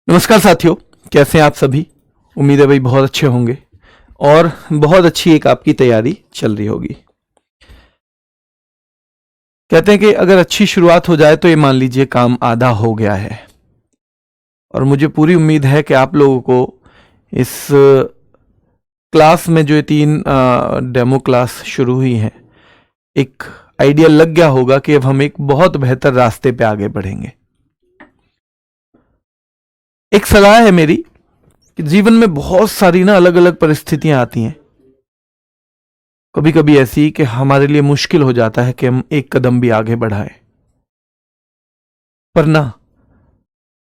नमस्कार साथियों, कैसे हैं आप सभी। उम्मीद है भाई बहुत अच्छे होंगे और बहुत अच्छी एक आपकी तैयारी चल रही होगी। कहते हैं कि अगर अच्छी शुरुआत हो जाए तो ये मान लीजिए काम आधा हो गया है। और मुझे पूरी उम्मीद है कि आप लोगों को इस क्लास में जो ये 3 डेमो क्लास शुरू हुई हैं, एक आइडिया लग गया होगा कि अब हम एक बहुत बेहतर रास्ते पे आगे बढ़ेंगे। एक सलाह है मेरी कि जीवन में बहुत सारी अलग अलग परिस्थितियां आती हैं, कभी कभी ऐसी कि हमारे लिए मुश्किल हो जाता है कि हम एक कदम भी आगे बढ़ाएं। पर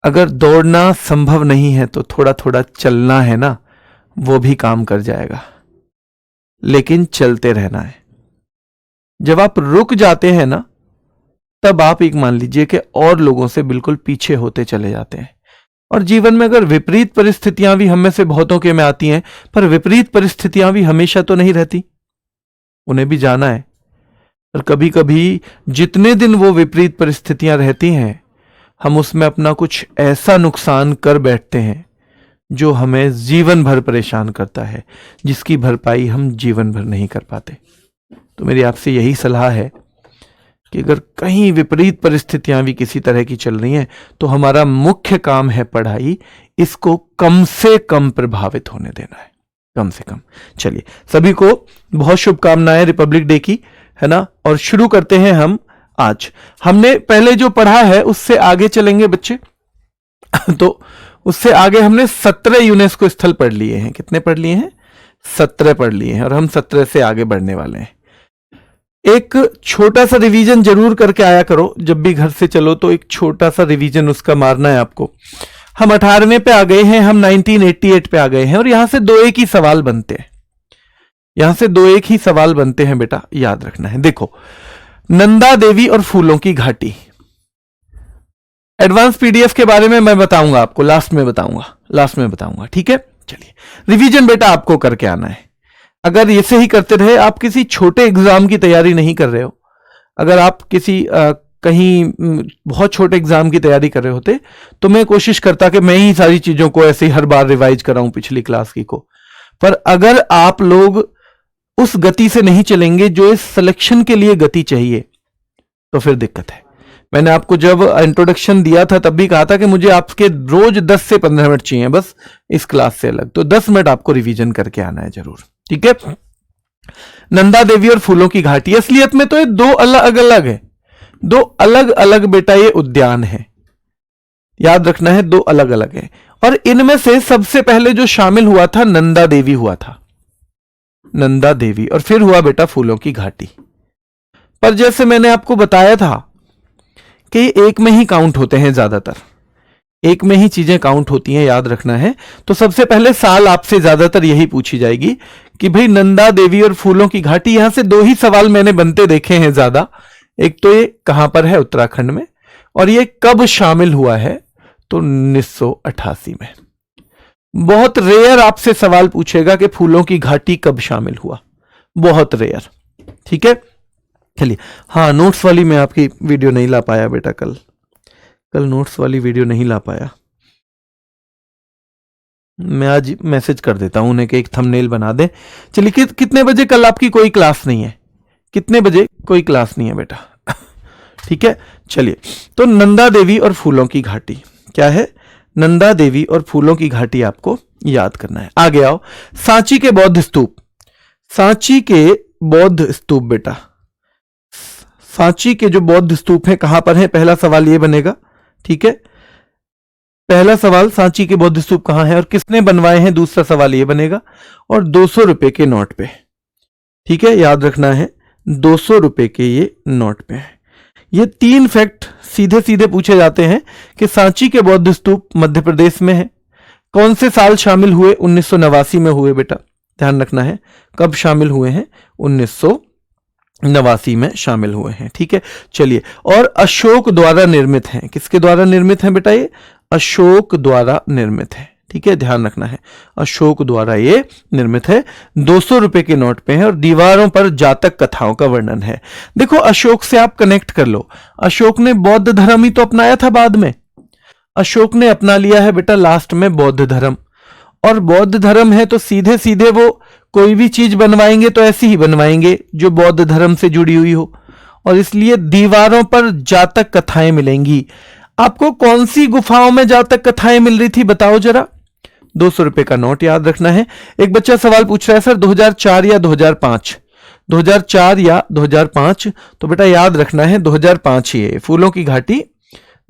अगर दौड़ना संभव नहीं है तो थोड़ा थोड़ा चलना है वो भी काम कर जाएगा। लेकिन चलते रहना है। जब आप रुक जाते हैं तब आप एक मान लीजिए कि और लोगों से बिल्कुल पीछे होते चले जाते हैं। और जीवन में अगर विपरीत परिस्थितियां भी हम में से बहुतों के में आती हैं, पर विपरीत परिस्थितियां भी हमेशा तो नहीं रहती, उन्हें भी जाना है। और कभी कभी जितने दिन वो विपरीत परिस्थितियां रहती हैं, हम उसमें अपना कुछ ऐसा नुकसान कर बैठते हैं जो हमें जीवन भर परेशान करता है, जिसकी भरपाई हम जीवन भर नहीं कर पाते। तो मेरी आपसे यही सलाह है कि अगर कहीं विपरीत परिस्थितियां भी किसी तरह की चल रही हैं तो हमारा मुख्य काम है पढ़ाई, इसको कम से कम प्रभावित होने देना है, कम से कम। चलिए, सभी को बहुत शुभकामनाएं रिपब्लिक डे की, है ना। और शुरू करते हैं हम आज। हमने पहले जो पढ़ा है उससे आगे चलेंगे बच्चे। तो उससे आगे हमने 17 यूनेस्को स्थल पढ़ लिए हैं। कितने पढ़ लिए हैं? 17 पढ़ लिए हैं। और हम 17 से आगे बढ़ने वाले हैं। एक छोटा सा रिवीजन जरूर करके आया करो। जब भी घर से चलो तो एक छोटा सा रिवीजन उसका मारना है आपको। हम 18वें पे आ गए हैं, हम 1988 पे आ गए हैं। और यहां से 2 एक ही सवाल बनते हैं। यहां से 2 एक ही सवाल बनते हैं बेटा, याद रखना है। देखो, नंदा देवी और फूलों की घाटी। एडवांस पीडीएफ के बारे में मैं बताऊंगा आपको, लास्ट में बताऊंगा। ठीक है, चलिए। रिवीजन बेटा आपको करके आना है। अगर ऐसे ही करते रहे, आप किसी छोटे एग्जाम की तैयारी नहीं कर रहे हो, अगर आप किसी कहीं बहुत छोटे एग्जाम की तैयारी कर रहे होते तो मैं कोशिश करता कि मैं ही सारी चीजों को ऐसे ही हर बार रिवाइज कराऊं पिछली क्लास की को। पर अगर आप लोग उस गति से नहीं चलेंगे जो इस सिलेक्शन के लिए गति चाहिए, तो फिर दिक्कत है। मैंने आपको जब इंट्रोडक्शन दिया था तब भी कहा था कि मुझे आपके रोज 10 से 15 मिनट चाहिए बस इस क्लास से अलग। तो 10 मिनट आपको रिवीजन करके आना है जरूर। ठीक है। नंदा देवी और फूलों की घाटी, असलियत में तो ये 2 अलग अलग है। 2 अलग अलग बेटा ये उद्यान है, याद रखना है। 2 अलग अलग है। और इनमें से सबसे पहले जो शामिल हुआ था नंदा देवी हुआ था, नंदा देवी। और फिर हुआ बेटा फूलों की घाटी। पर जैसे मैंने आपको बताया था कि एक में ही काउंट होते हैं, ज्यादातर एक में ही चीजें काउंट होती हैं, याद रखना है। तो सबसे पहले साल आपसे ज्यादातर यही पूछी जाएगी कि भाई नंदा देवी और फूलों की घाटी। यहां से 2 ही सवाल मैंने बनते देखे हैं ज्यादा। एक तो ये कहां पर है, उत्तराखंड में, और ये कब शामिल हुआ है, तो 1988 में। बहुत रेयर आपसे सवाल पूछेगा कि फूलों की घाटी कब शामिल हुआ, बहुत रेयर। ठीक है, चलिए। हाँ, नोट्स वाली मैं आपकी वीडियो नहीं ला पाया बेटा, कल नोट्स वाली वीडियो नहीं ला पाया। मैं आज मैसेज कर देता हूं उन्हें कि एक थंबनेल बना दे। चलिए, कितने बजे कल आपकी कोई क्लास नहीं है? कितने बजे कोई क्लास नहीं है बेटा? ठीक है, चलिए। तो नंदा देवी और फूलों की घाटी क्या है? नंदा देवी और फूलों की घाटी आपको याद करना है। आगे आओ। सांची के बौद्ध स्तूप। सांची के बौद्ध स्तूप बेटा, सांची के जो बौद्ध स्तूप है कहां पर है? पहला सवाल ये बनेगा। ठीक है, पहला सवाल सांची के बौद्ध स्तूप कहां है और किसने बनवाए हैं, दूसरा सवाल ये बनेगा। और 200 रुपए के नोट पे। ठीक है, याद रखना है, 200 रुपए के ये नोट पे है। ये 3 फैक्ट सीधे सीधे पूछे जाते हैं कि सांची के बौद्ध स्तूप मध्य प्रदेश में है। कौन से साल शामिल हुए? 1989 में हुए बेटा, ध्यान रखना है। कब शामिल हुए हैं? 1989 में शामिल हुए हैं। ठीक है, चलिए। और अशोक द्वारा निर्मित हैं। किसके द्वारा निर्मित हैं बेटा? ये अशोक द्वारा निर्मित है। ठीक है, ध्यान रखना है, अशोक द्वारा ये निर्मित है। 200 रुपए के नोट पे है और दीवारों पर जातक कथाओं का वर्णन है। देखो, अशोक से आप कनेक्ट कर लो। अशोक ने बौद्ध धर्म ही तो अपनाया था बाद में। अशोक ने अपना लिया है बेटा लास्ट में बौद्ध धर्म, और बौद्ध धर्म है तो सीधे सीधे वो कोई भी चीज बनवाएंगे तो ऐसी ही बनवाएंगे जो बौद्ध धर्म से जुड़ी हुई हो, और इसलिए दीवारों पर जातक कथाएं मिलेंगी। आपको कौन सी गुफाओं में जातक कथाएं मिल रही थी बताओ जरा। 200 रुपए का नोट याद रखना है। एक बच्चा सवाल पूछ रहा है सर 2004 या 2005, 2004 या 2005, तो बेटा याद रखना है 2005 ही है। फूलों की घाटी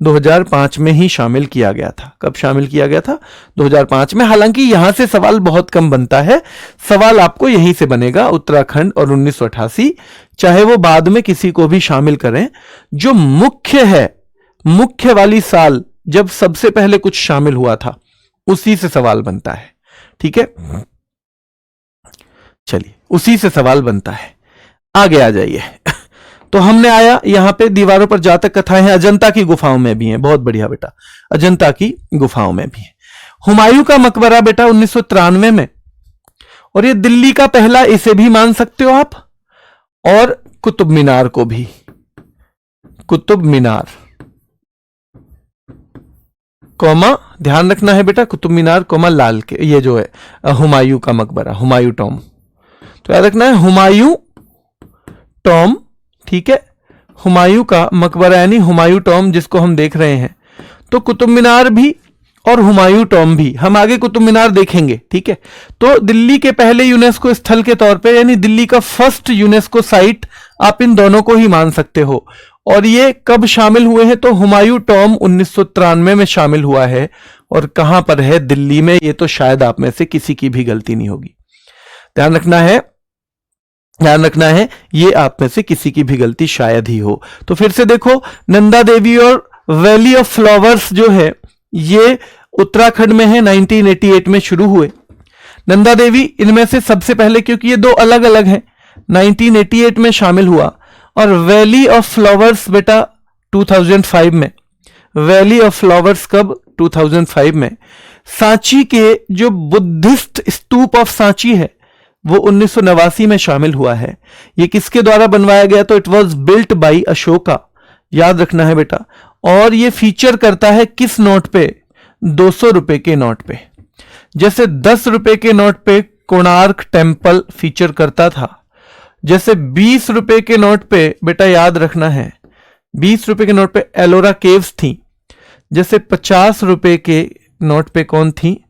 2005 में ही शामिल किया गया था। कब शामिल किया गया था? 2005 में। हालांकि यहां से सवाल बहुत कम बनता है, सवाल आपको यहीं से बनेगा, उत्तराखंड और 1988, चाहे वो बाद में किसी को भी शामिल करें। जो मुख्य है, मुख्य वाली साल जब सबसे पहले कुछ शामिल हुआ था, उसी से सवाल बनता है। ठीक है, चलिए उसी से सवाल बनता है। आगे आ जाइए। तो हमने आया यहां पे दीवारों पर जातक कथाएं हैं, अजंता की गुफाओं में भी हैं। बहुत बढ़िया बेटा, अजंता की गुफाओं में भी है। हुमायूं का मकबरा बेटा 1993 में, और ये दिल्ली का पहला, इसे भी मान सकते हो आप, और कुतुब मीनार को भी। कुतुब मीनार कौमा, ध्यान रखना है बेटा, कुतुब मीनार कौमा लाल के, ये जो है हुमायूं का मकबरा, हुमायूं टॉम, तो याद रखना है हुमायूं टॉम। ठीक है, हुमायूं का मकबरा यानी हुमायूं टॉम जिसको हम देख रहे हैं। तो कुतुब मीनार भी और हुमायूं टॉम भी, हम आगे कुतुब मीनार देखेंगे। ठीक है, तो दिल्ली के पहले यूनेस्को स्थल के तौर पे, यानी दिल्ली का फर्स्ट यूनेस्को साइट, आप इन दोनों को ही मान सकते हो। और ये कब शामिल हुए हैं? तो हुमायूं टॉम 1993 में शामिल हुआ है। और कहां पर है? दिल्ली में। ये तो शायद आप में से किसी की भी गलती नहीं होगी। ध्यान रखना है, ध्यान रखना है, ये आप में से किसी की भी गलती शायद ही हो। तो फिर से देखो, नंदा देवी और वैली ऑफ फ्लावर्स जो है ये उत्तराखंड में है, 1988 में शुरू हुए। नंदा देवी इनमें से सबसे पहले, क्योंकि ये दो अलग अलग हैं, 1988 में शामिल हुआ। और वैली ऑफ फ्लावर्स बेटा 2005 में। वैली ऑफ फ्लावर्स कब? 2005 में। सांची के जो बुद्धिस्ट स्तूप ऑफ सांची है वो 1989 में शामिल हुआ है। ये किसके द्वारा बनवाया गया? तो it was built by Ashoka, याद रखना है बेटा। और ये फीचर करता है किस नोट पे? 200 रुपए के नोट पे। जैसे 10 रुपए के नोट पे कोणार्क टेम्पल फीचर करता था, जैसे 20 रुपए के नोट पे बेटा याद रखना है 20 रुपए के नोट पे एलोरा केव्स थी, जैसे 50 रुपए के नोट पे कौन थी?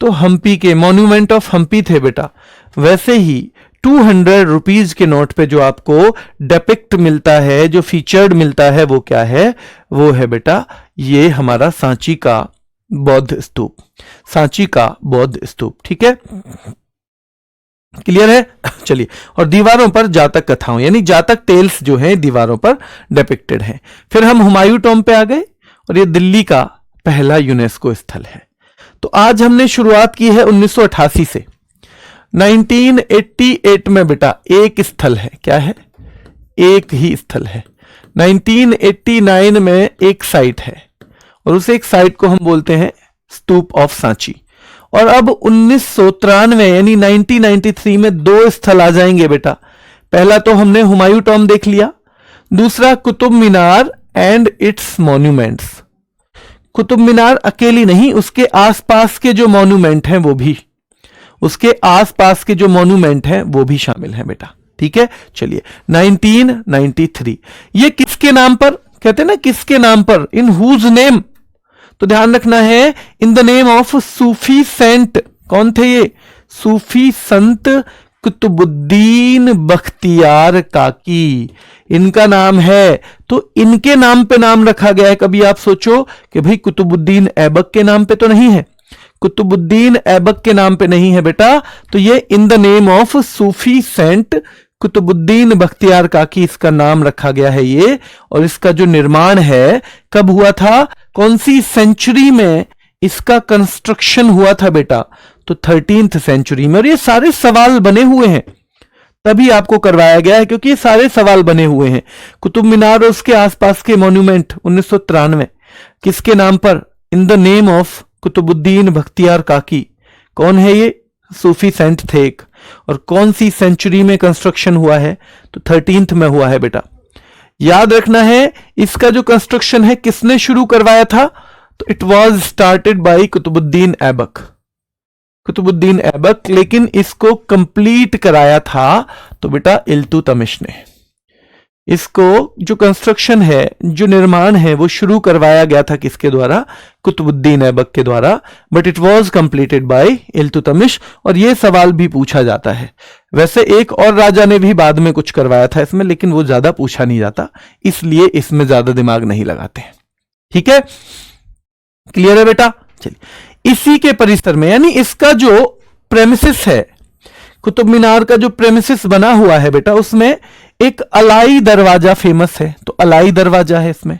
तो हम्पी के मॉन्यूमेंट ऑफ हम्पी थे बेटा। वैसे ही 200 रुपीज के नोट पे जो आपको डेपिक्ट मिलता है, जो फीचर्ड मिलता है, वो क्या है? वो है बेटा ये हमारा सांची का बौद्ध स्तूप, सांची का बौद्ध स्तूप। ठीक है, क्लियर है? चलिए, और दीवारों पर जातक कथाओं यानी जातक टेल्स जो हैं दीवारों पर डिपिक्टेड हैं। फिर हम हुमायूं टॉम पे आ गए, और ये दिल्ली का पहला यूनेस्को स्थल है। तो आज हमने शुरुआत की है 1988 से। 1988 में बेटा एक स्थल है, क्या है? एक ही स्थल है। 1989 में एक साइट है, और उस एक साइट को हम बोलते हैं स्तूप ऑफ सांची। और अब 1993 यानी 1993 में दो स्थल आ जाएंगे बेटा। पहला तो हमने हुमायूं टॉम देख लिया, दूसरा Qutub Minar and it's monuments. Qutub Minar अकेली नहीं, उसके आसपास के जो मॉन्यूमेंट हैं वो भी, उसके आसपास के जो मॉन्यूमेंट हैं वो भी शामिल हैं बेटा। ठीक है, चलिए 1993 ये किसके नाम पर? कहते हैं ना किसके नाम पर, इन हुज नेम। तो ध्यान रखना है, in the name of Sufi saint. कौन थे ये? सूफी संत कुतुबुद्दीन बख्तियार काकी, इनका नाम है। तो इनके नाम पे नाम रखा गया है। कभी आप सोचो कि भाई कुतुबुद्दीन ऐबक के नाम पे तो नहीं है, कुतुबुद्दीन ऐबक के नाम पे नहीं है बेटा। तो ये in the name of Sufi saint Qutbuddin Bakhtiyar Kaki इसका नाम रखा गया है ये। और इसका जो निर्माण है कब हुआ था, कौन सी सेंचुरी में इसका कंस्ट्रक्शन हुआ था बेटा? तो 13th सेंचुरी में। और ये सारे सवाल बने हुए हैं, तभी आपको करवाया गया है, क्योंकि ये सारे सवाल बने हुए हैं। कुतुब मीनार और उसके आसपास के मॉन्यूमेंट 1993 किसके नाम पर? In the name of Qutbuddin Bakhtiyar Kaki. कौन है ये? सूफी सेंट थे एक। और कौन सी सेंचुरी में कंस्ट्रक्शन हुआ है? तो 13th में हुआ है बेटा। याद रखना है, इसका जो कंस्ट्रक्शन है किसने शुरू करवाया था? तो it was started by Qutbuddin Aibak, Qutbuddin Aibak, लेकिन इसको कंप्लीट कराया था तो बेटा इल्तुतमिश ने। इसको जो कंस्ट्रक्शन है, जो निर्माण है, वो शुरू करवाया गया था किसके द्वारा? कुतुबुद्दीन ऐबक के द्वारा, but it was completed by Iltutmish. और ये सवाल भी पूछा जाता है। वैसे एक और राजा ने भी बाद में कुछ करवाया था इसमें, लेकिन वो ज्यादा पूछा नहीं जाता, इसलिए इसमें ज्यादा दिमाग नहीं लगाते। ठीक है, क्लियर है बेटा? चलिए, इसी के परिसर में, यानी इसका जो प्रेमिसिस है, कुतुब मीनार का जो प्रेमिसिस बना हुआ है बेटा, उसमें एक अलाई दरवाजा फेमस है, तो अलाई दरवाजा है इसमें,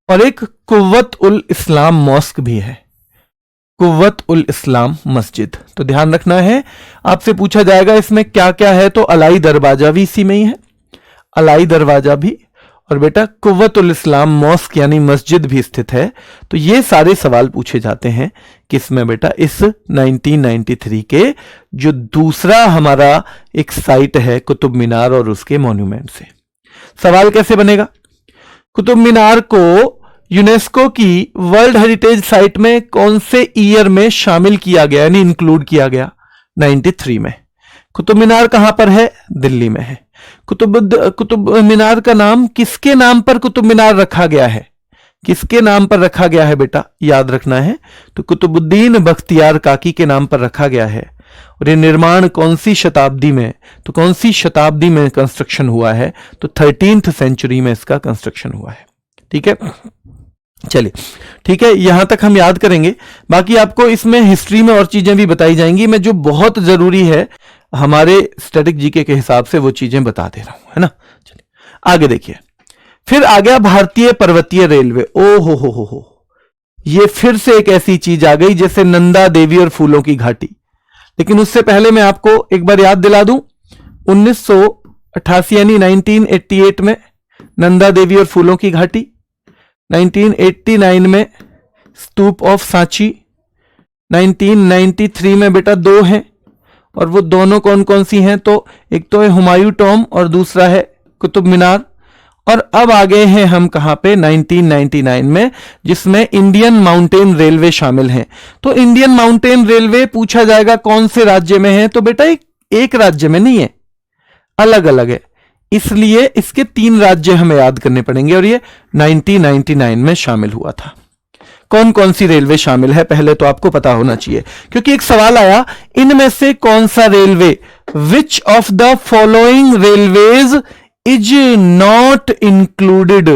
और एक कुव्वत उल इस्लाम मॉस्क भी है, कुव्वत उल इस्लाम मस्जिद। तो ध्यान रखना है, आपसे पूछा जाएगा इसमें क्या क्या है, तो अलाई दरवाजा भी इसी में ही है, अलाई दरवाजा भी, और बेटा कुव्वत उल इस्लाम मॉस्क यानी मस्जिद भी स्थित है। तो ये सारे सवाल पूछे जाते हैं किसमें बेटा? इस 1993 के जो दूसरा हमारा एक साइट है कुतुब मीनार और उसके मॉन्यूमेंट से। सवाल कैसे बनेगा? कुतुब मीनार को यूनेस्को की वर्ल्ड हेरिटेज साइट में कौन से ईयर में शामिल किया गया, यानी इंक्लूड किया गया? 93 में। कुतुब मीनार कहां पर है? दिल्ली में है। कुतुब मीनार का नाम किसके नाम पर कुतुब मीनार रखा गया है? किसके नाम पर रखा गया है बेटा? याद रखना है, तो कुतुबुद्दीन बख्तियार काकी के नाम पर रखा गया है। और ये निर्माण कौन सी शताब्दी में, तो कौन सी शताब्दी में कंस्ट्रक्शन हुआ है? तो 13th सेंचुरी में इसका कंस्ट्रक्शन हुआ है। ठीक है, चलिए ठीक है, यहां तक हम याद करेंगे। बाकी आपको इसमें हिस्ट्री में और चीजें भी बताई जाएंगी, मैं जो बहुत जरूरी है हमारे स्टैटिक जीके के हिसाब से वो चीजें बता दे रहा हूं, है ना। चलिए आगे देखिए, फिर आ गया भारतीय पर्वतीय रेलवे। ओ हो, ये फिर से एक ऐसी चीज आ गई जैसे नंदा देवी और फूलों की घाटी। लेकिन उससे पहले मैं आपको एक बार याद दिला दूं, 1988 यानी 1988 में नंदा देवी और फूलों की घाटी, 1989 में स्तूप ऑफ सांची, 1993 में बेटा दो हैं, और वो दोनों कौन कौन सी हैं? तो एक तो है हुमायूं टॉम और दूसरा है कुतुब मीनार। और अब आ गए हैं हम कहां पे? 1999 में, जिसमें इंडियन माउंटेन रेलवे शामिल है। तो इंडियन माउंटेन रेलवे पूछा जाएगा कौन से राज्य में है? तो बेटा एक राज्य में नहीं है, अलग अलग है, इसलिए इसके 3 राज्य हमें याद करने पड़ेंगे, और ये 1999 में शामिल हुआ था। कौन कौन सी रेलवे शामिल है पहले तो आपको पता होना चाहिए, क्योंकि एक सवाल आया, इनमें से कौन सा railway, which of the following railways is not included,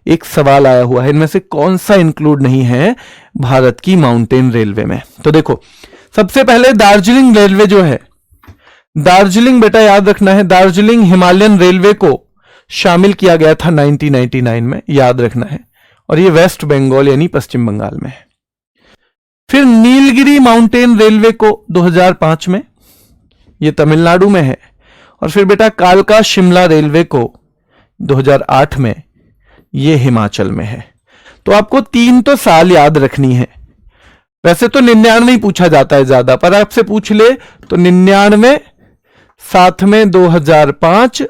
एक सवाल आया हुआ है, इनमें से कौन सा इंक्लूड नहीं है भारत की माउंटेन रेलवे में। तो देखो, सबसे पहले दार्जिलिंग रेलवे जो है, दार्जिलिंग बेटा याद रखना है, दार्जिलिंग हिमालयन रेलवे को शामिल किया गया था 1999 में, याद रखना है, और ये वेस्ट बंगाल यानी पश्चिम बंगाल में है। फिर नीलगिरी माउंटेन रेलवे को 2005 में, ये तमिलनाडु में है। और फिर बेटा कालका शिमला रेलवे को 2008 में, ये हिमाचल में है। तो आपको 3 तो साल याद रखनी है। वैसे तो 99 ही पूछा जाता है ज्यादा, पर आपसे पूछ ले तो 99, साथ में 2005,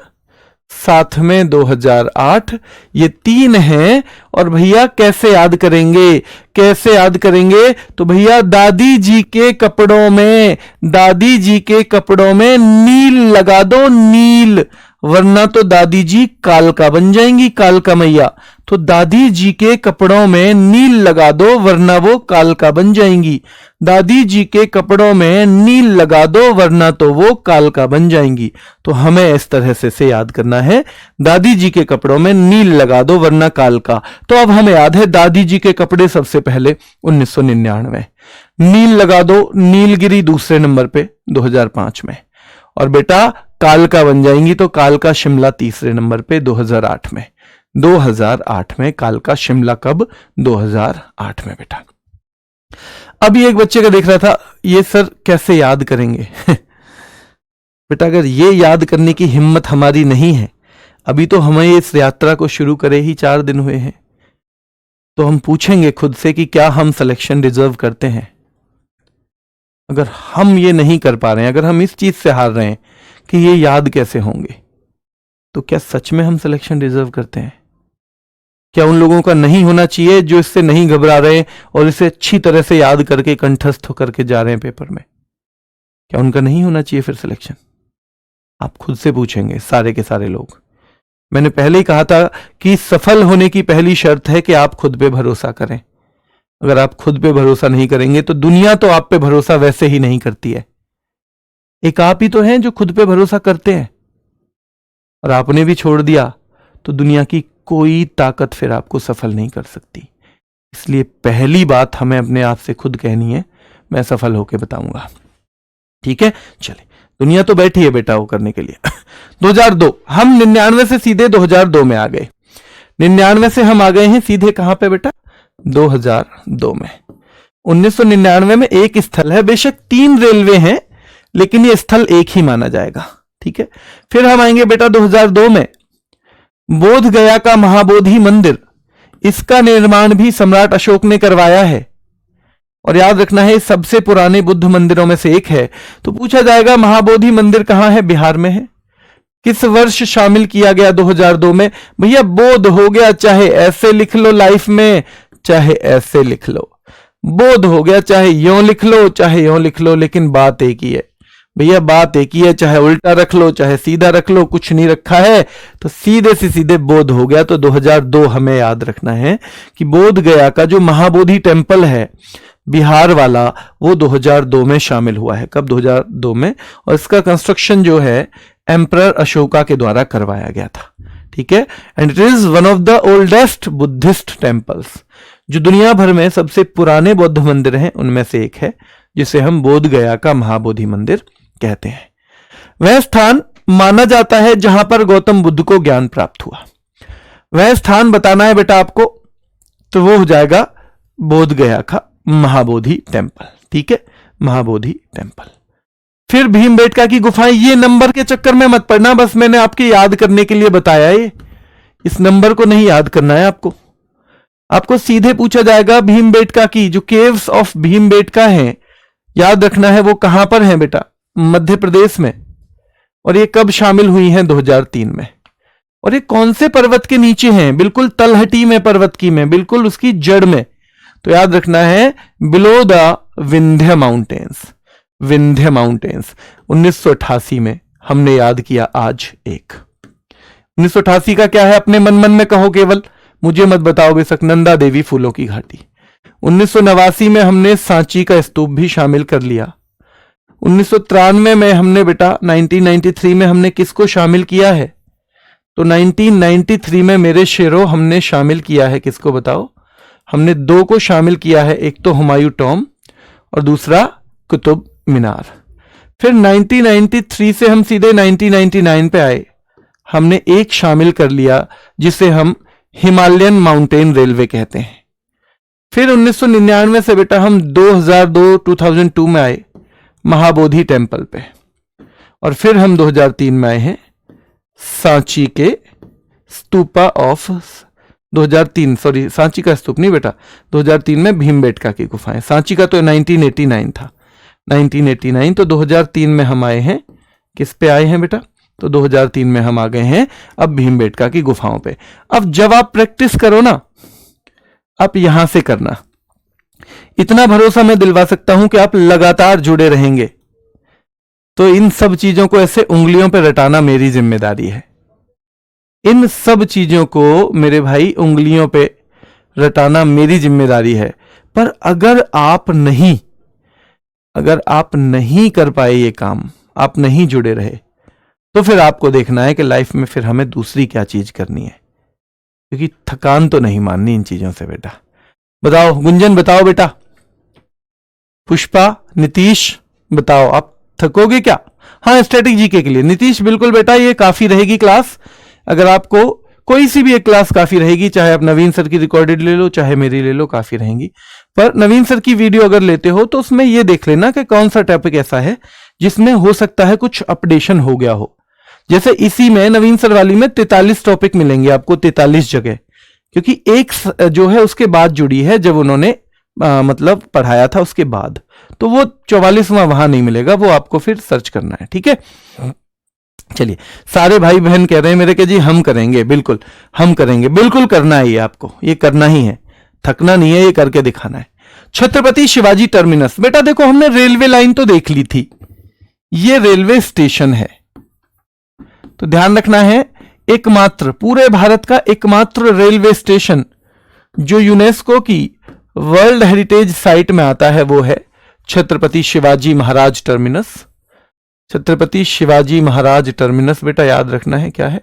साथ में 2008, ये 3 हैं। और भैया कैसे याद करेंगे, कैसे याद करेंगे? तो भैया दादी जी के कपड़ों में, दादी जी के कपड़ों में नील लगा दो, नील, वरना तो दादी जी कालका बन जाएंगी, कालका मैया। तो दादी जी के कपड़ों में नील लगा दो, वरना वो कालका बन जाएंगी। दादी जी के कपड़ों में नील लगा दो, वरना तो वो कालका बन जाएंगी। तो हमें इस तरह से याद करना है, दादी जी के कपड़ों में नील लगा दो वरना कालका। तो अब हमें याद है दादी जी के कपड़े सबसे पहले 1999, नील लगा दो, नीलगिरी दूसरे नंबर पे 2005 में, और बेटा कालका बन जाएंगी तो कालका शिमला तीसरे नंबर पे 2008 में, 2008 में कालका शिमला। कब? 2008 में बेटा। अभी एक बच्चे का देख रहा था, ये सर कैसे याद करेंगे? बेटा अगर ये याद करने की हिम्मत हमारी नहीं है, अभी तो हमें इस यात्रा को शुरू करे ही 4 दिन हुए हैं, तो हम पूछेंगे खुद से कि क्या हम सिलेक्शन डिजर्व करते हैं। अगर हम ये नहीं कर पा रहे हैं, अगर हम इस चीज से हार रहे हैं कि ये याद कैसे होंगे, तो क्या सच में हम सिलेक्शन डिजर्व करते हैं? क्या उन लोगों का नहीं होना चाहिए जो इससे नहीं घबरा रहे और इसे अच्छी तरह से याद करके कंठस्थ होकर के जा रहे हैं पेपर में? क्या उनका नहीं होना चाहिए फिर सिलेक्शन? आप खुद से पूछेंगे सारे के सारे लोग। मैंने पहले ही कहा था कि सफल होने की पहली शर्त है कि आप खुद पे भरोसा करें। अगर आप खुद पे भरोसा नहीं करेंगे तो दुनिया तो आप पे भरोसा वैसे ही नहीं करती है। एक आप ही तो हैं जो खुद पे भरोसा करते हैं, और आपने भी छोड़ दिया तो दुनिया की कोई ताकत फिर आपको सफल नहीं कर सकती। इसलिए पहली बात हमें अपने आप से खुद कहनी है, मैं सफल होकर बताऊंगा। ठीक है, चलिए, दुनिया तो बैठी है बेटा वो करने के लिए। 2002, हम 99 से सीधे 2002 में आ गए। 99 से हम आ गए हैं सीधे कहां पे बेटा? 2002 में। 1999 में एक स्थल है, बेशक 3 रेलवे हैं लेकिन ये स्थल एक ही माना जाएगा। ठीक है, फिर हम आएंगे बेटा 2002 में बोध गया का महाबोधि मंदिर। इसका निर्माण भी सम्राट अशोक ने करवाया है, और याद रखना है सबसे पुराने बुद्ध मंदिरों में से एक है। तो पूछा जाएगा महाबोधि मंदिर कहां है? बिहार में है। किस वर्ष शामिल किया गया? 2002 में। भैया बोध हो गया, चाहे ऐसे लिख लो लाइफ में चाहे ऐसे लिख लो, बोध हो गया, चाहे यों लिख लो चाहे यों लिख लो, लेकिन बात एक ही है भैया, बात एक ही है। चाहे उल्टा रख लो चाहे सीधा रख लो, कुछ नहीं रखा है तो सीधे से सीधे बोध हो गया। तो 2002 हमें याद रखना है कि बोध गया का जो महाबोधि टेम्पल है बिहार वाला, वो 2002 में शामिल हुआ है। कब? 2002 में। और इसका कंस्ट्रक्शन जो है एम्परर अशोका के द्वारा करवाया गया था। ठीक है, and it is one of the oldest Buddhist temples. जो दुनिया भर में सबसे पुराने बौद्ध मंदिर हैं उनमें से एक है, जिसे हम बोध गया का महाबोधि मंदिर कहते हैं। वह स्थान माना जाता है जहां पर गौतम बुद्ध को ज्ञान प्राप्त हुआ। वह स्थान बताना है बेटा आपको, तो वो हो जाएगा बोध गया का महाबोधि टेम्पल। ठीक है, महाबोधि टेम्पल। फिर भीमबेटका की गुफाएं। ये नंबर के चक्कर में मत पड़ना, बस मैंने आपके याद करने के लिए बताया है। इस नंबर को नहीं याद करना है आपको। आपको सीधे पूछा जाएगा भीमबेटका की जो केव्स ऑफ भीमबेटका हैं, याद रखना है वो कहां पर है बेटा? मध्य प्रदेश में। और ये कब शामिल हुई हैं? 2003 में। और ये कौन से पर्वत के नीचे हैं? बिल्कुल तलहटी में, पर्वत की में, बिल्कुल उसकी जड़ में। तो याद रखना है below the Vindhya mountains. Vindhya mountains 1988 में हमने याद किया। आज एक 1988 का क्या है? अपने मन मन में कहो, केवल मुझे मत बताओ बेशक। नंदा देवी फूलों की घाटी। 1989 में हमने सांची का स्तूप भी शामिल कर लिया। 1993 में हमने बेटा 1993 में हमने किसको शामिल किया है? तो 1993 में मेरे शेरों हमने शामिल किया है किसको बताओ? हमने 2 को शामिल किया है, एक तो हुमायूं टॉम और दूसरा कुतुब मीनार। फिर 1993 से हम सीधे 1999 पे आए, हमने एक शामिल कर लिया जिसे हम हिमालयन माउंटेन रेलवे कहते हैं। फिर 1999 से बेटा हम 2002 में आए महाबोधि टेम्पल पे, और फिर हम 2003 में आए हैं सांची के स्तूपा ऑफ 2003, सॉरी सांची का स्तूप नहीं बेटा, 2003 में भीमबेटका की गुफाएं। सांची का तो 1989 था, 1989। तो 2003 में हम आए हैं, किस पे आए हैं बेटा? तो 2003 में हम आ गए हैं अब भीमबेटका की गुफाओं पे। अब जब आप प्रैक्टिस करो ना, आप यहां से करना। इतना भरोसा मैं दिलवा सकता हूं कि आप लगातार जुड़े रहेंगे। तो इन सब चीजों को ऐसे उंगलियों पे रटाना मेरी जिम्मेदारी है। इन सब चीजों को मेरे भाई उंगलियों पे रटाना मेरी जिम्मेदारी है। पर अगर आप नहीं कर पाए ये काम, आप नहीं जुड़े रहे, तो फिर आपको देखना है कि लाइफ में फिर हमें दूसरी क्या चीज करनी है, क्योंकि थकान तो नहीं माननी इन चीजों से बेटा। बताओ गुंजन, बताओ बेटा, पुष्पा, नीतीश बताओ, आप थकोगे क्या? हाँ, स्टैटिक जीके के लिए नीतीश बिल्कुल बेटा, ये काफी रहेगी क्लास। अगर आपको कोई सी भी एक क्लास काफी रहेगी, चाहे आप नवीन सर की रिकॉर्डेड ले लो चाहे मेरी ले लो, काफी रहेंगी। पर नवीन सर की वीडियो अगर लेते हो तो उसमें यह देख लेना कि कौन सा टॉपिक ऐसा है जिसमें हो सकता है कुछ अपडेशन हो गया हो। जैसे इसी में नवीन सर वाली में 43 टॉपिक मिलेंगे आपको, 43 जगह, क्योंकि एक जो है उसके बाद जुड़ी है जब उन्होंने मतलब पढ़ाया था उसके बाद, तो वो 44वां वहां नहीं मिलेगा, वो आपको फिर सर्च करना है। ठीक है, चलिए, सारे भाई बहन कह रहे हैं मेरे के जी हम करेंगे, बिल्कुल हम करेंगे, बिल्कुल करना है, ये आपको ये करना ही है, थकना नहीं है, ये करके दिखाना है। छत्रपति शिवाजी टर्मिनस, बेटा देखो हमने रेलवे लाइन तो देख ली थी, ये रेलवे स्टेशन है, तो ध्यान रखना है एकमात्र, पूरे भारत का एकमात्र रेलवे स्टेशन जो यूनेस्को की वर्ल्ड हेरिटेज साइट में आता है वो है छत्रपति शिवाजी महाराज टर्मिनस। छत्रपति शिवाजी महाराज टर्मिनस बेटा याद रखना है क्या है,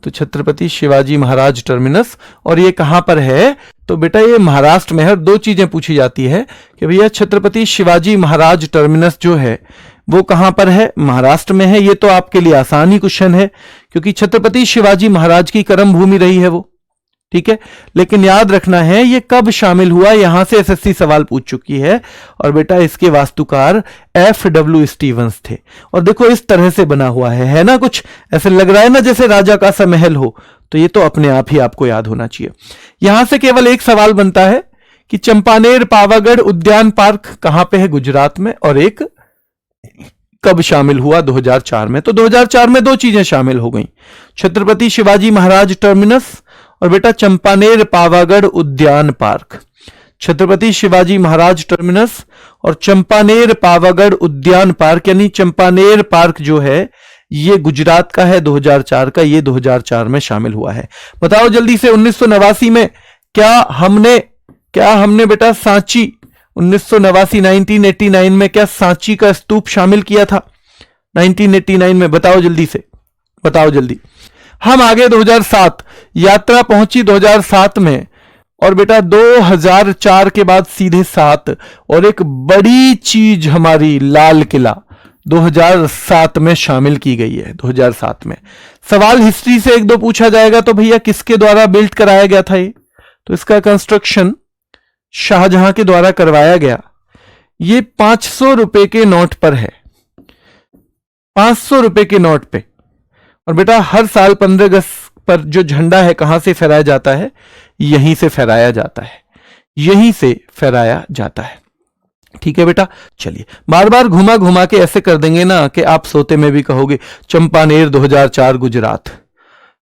तो छत्रपति शिवाजी महाराज टर्मिनस। और ये कहां पर है, तो बेटा ये महाराष्ट्र में है। दो चीजें पूछी जाती है कि भैया छत्रपति शिवाजी महाराज टर्मिनस जो है वो कहां पर है, महाराष्ट्र में है। ये तो आपके लिए आसान ही क्वेश्चन है क्योंकि छत्रपति शिवाजी महाराज की कर्म भूमि रही है वो, ठीक है। लेकिन याद रखना है ये कब शामिल हुआ, यहां से एसएससी सवाल पूछ चुकी है। और बेटा इसके वास्तुकार FW स्टीवंस थे। और देखो इस तरह से बना हुआ है ना, कुछ ऐसे लग रहा है ना जैसे राजा का सा महल हो, तो ये तो अपने आप ही आपको याद होना चाहिए। यहां से केवल एक सवाल बनता है कि चंपानेर पावागढ़ उद्यान पार्क कहां पे है, गुजरात में, और एक कब शामिल हुआ, 2004 में। तो 2004 में दो चीजें शामिल हो गई, छत्रपति शिवाजी महाराज टर्मिनस और बेटा चंपानेर पावागढ़ उद्यान पार्क। छत्रपति शिवाजी महाराज टर्मिनस और चंपानेर पावागढ़ उद्यान पार्क, यानी चंपानेर पार्क जो है ये गुजरात का है, 2004 का, ये 2004 में शामिल हुआ है। बताओ जल्दी से 1989 में क्या हमने बेटा सांची, 1989 में क्या सांची का स्तूप शामिल किया था 1989 में, बताओ जल्दी से, बताओ जल्दी। हम आगे 2007, यात्रा पहुंची 2007 में, और बेटा 2004 के बाद सीधे 7, और एक बड़ी चीज हमारी लाल किला 2007 में शामिल की गई है। 2007 में सवाल हिस्ट्री से एक दो पूछा जाएगा तो भैया किसके द्वारा बिल्ड कराया गया था ये, तो इसका कंस्ट्रक्शन शाहजहां के द्वारा करवाया गया। ये 500 रुपए के नोट पर है, 500 रुपए के नोट पे। और बेटा हर साल 15 अगस्त पर जो झंडा है कहां से फहराया जाता है, यहीं से फहराया जाता है, यहीं से फहराया जाता है, ठीक है बेटा। चलिए बार बार घुमा घुमा के ऐसे कर देंगे ना कि आप सोते में भी कहोगे चंपानेर 2004 गुजरात।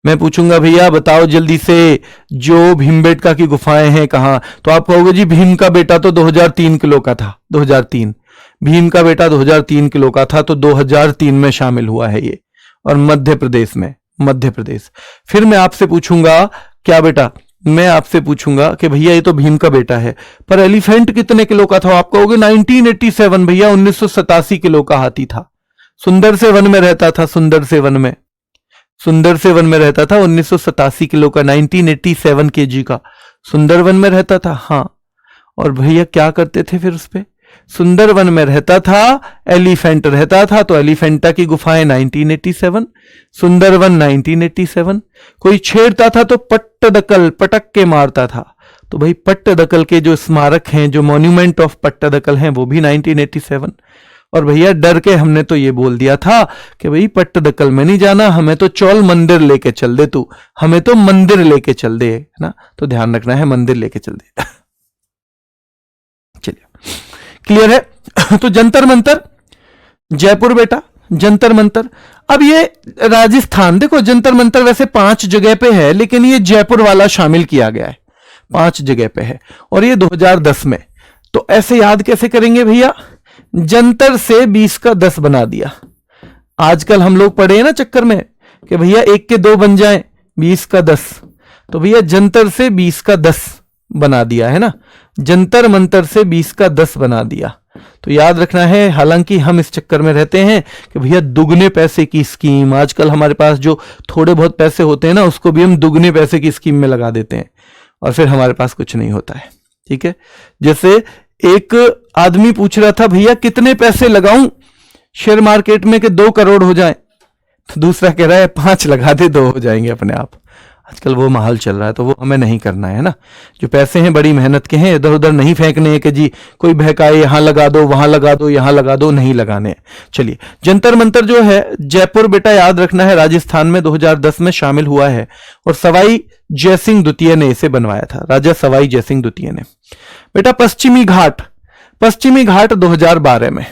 मैं पूछूंगा भैया बताओ जल्दी से जो भीमबेटका की गुफाएं हैं कहां, तो आप कहोगे जी भीम का बेटा तो 2003 किलो का था, 2003 भीम का बेटा 2003 किलो का था, तो 2003 में शामिल हुआ है ये, और मध्य प्रदेश में, मध्य प्रदेश। फिर मैं आपसे पूछूंगा क्या बेटा, मैं आपसे पूछूंगा कि भैया ये तो भीम का बेटा है, पर एलिफेंट कितने किलो का था, आप कहोगे 1987 भैया 1987 किलो का हाथी था, सुंदर से वन में रहता था, सुंदर से वन में, सुंदर से वन में रहता था, 1987 किलो का, 1987 केजी का सुंदरवन में रहता था। हाँ, और भैया क्या करते थे फिर उस पे, सुंदरवन में रहता था, एलिफेंट रहता था, तो एलिफेंटा की गुफाएं 1987, सुंदरवन 1987। कोई छेड़ता था तो पट्टदकल पटक के मारता था, तो भाई पट्टदकल के जो स्मारक हैं, जो मॉन्यूमेंट ऑफ पट्टदकल हैं, वो भी 1987। और भैया डर के हमने तो ये बोल दिया था कि भाई पट्टदकल में नहीं जाना, हमें तो चौल मंदिर लेके चल दे तू, हमें तो मंदिर लेके चल दे, है ना, तो ध्यान रखना है मंदिर लेके चल दे। चलिए क्लियर है। तो जंतर मंतर जयपुर बेटा, जंतर मंतर। अब ये राजस्थान, देखो जंतर मंतर वैसे 5 जगह पे है, लेकिन ये जयपुर वाला शामिल किया गया है, 5 जगह पे है, और ये 2010 में। तो ऐसे याद कैसे करेंगे भैया, जंतर से 20 का 10 बना दिया। आजकल हम लोग पढ़े हैं ना चक्कर में कि भैया 1 के 2 बन जाएं, 20 का 10, तो भैया जंतर से 20 का 10 बना दिया है ना, जंतर मंतर से 20 का 10 बना दिया। तो याद रखना है, हालांकि हम इस चक्कर में रहते हैं कि भैया दुगने पैसे की स्कीम, आजकल हमारे पास जो थोड़े बहुत पैसे होते हैं ना, उसको भी हम दुगने पैसे की स्कीम में लगा देते हैं, और फिर हमारे पास कुछ नहीं होता है, ठीक है। जैसे एक आदमी पूछ रहा था भैया कितने पैसे लगाऊं शेयर मार्केट में कि 2 करोड़ हो जाए, तो दूसरा कह रहा है 5 लगा दे, 2 हो जाएंगे अपने आप। आजकल वो माहौल चल रहा है, तो वो हमें नहीं करना है ना। जो पैसे हैं बड़ी मेहनत के हैं, इधर उधर नहीं फेंकने हैं कि जी कोई बहकाए यहां लगा दो, वहां लगा दो, यहां लगा दो, नहीं लगाने। चलिए जंतर मंतर जो है जयपुर बेटा याद रखना है, राजस्थान में 2010 में शामिल हुआ है, और सवाई जयसिंह द्वितीय ने इसे बनवाया था, राजा सवाई जयसिंह द्वितीय ने। बेटा पश्चिमी घाट, पश्चिमी घाट 2012 में,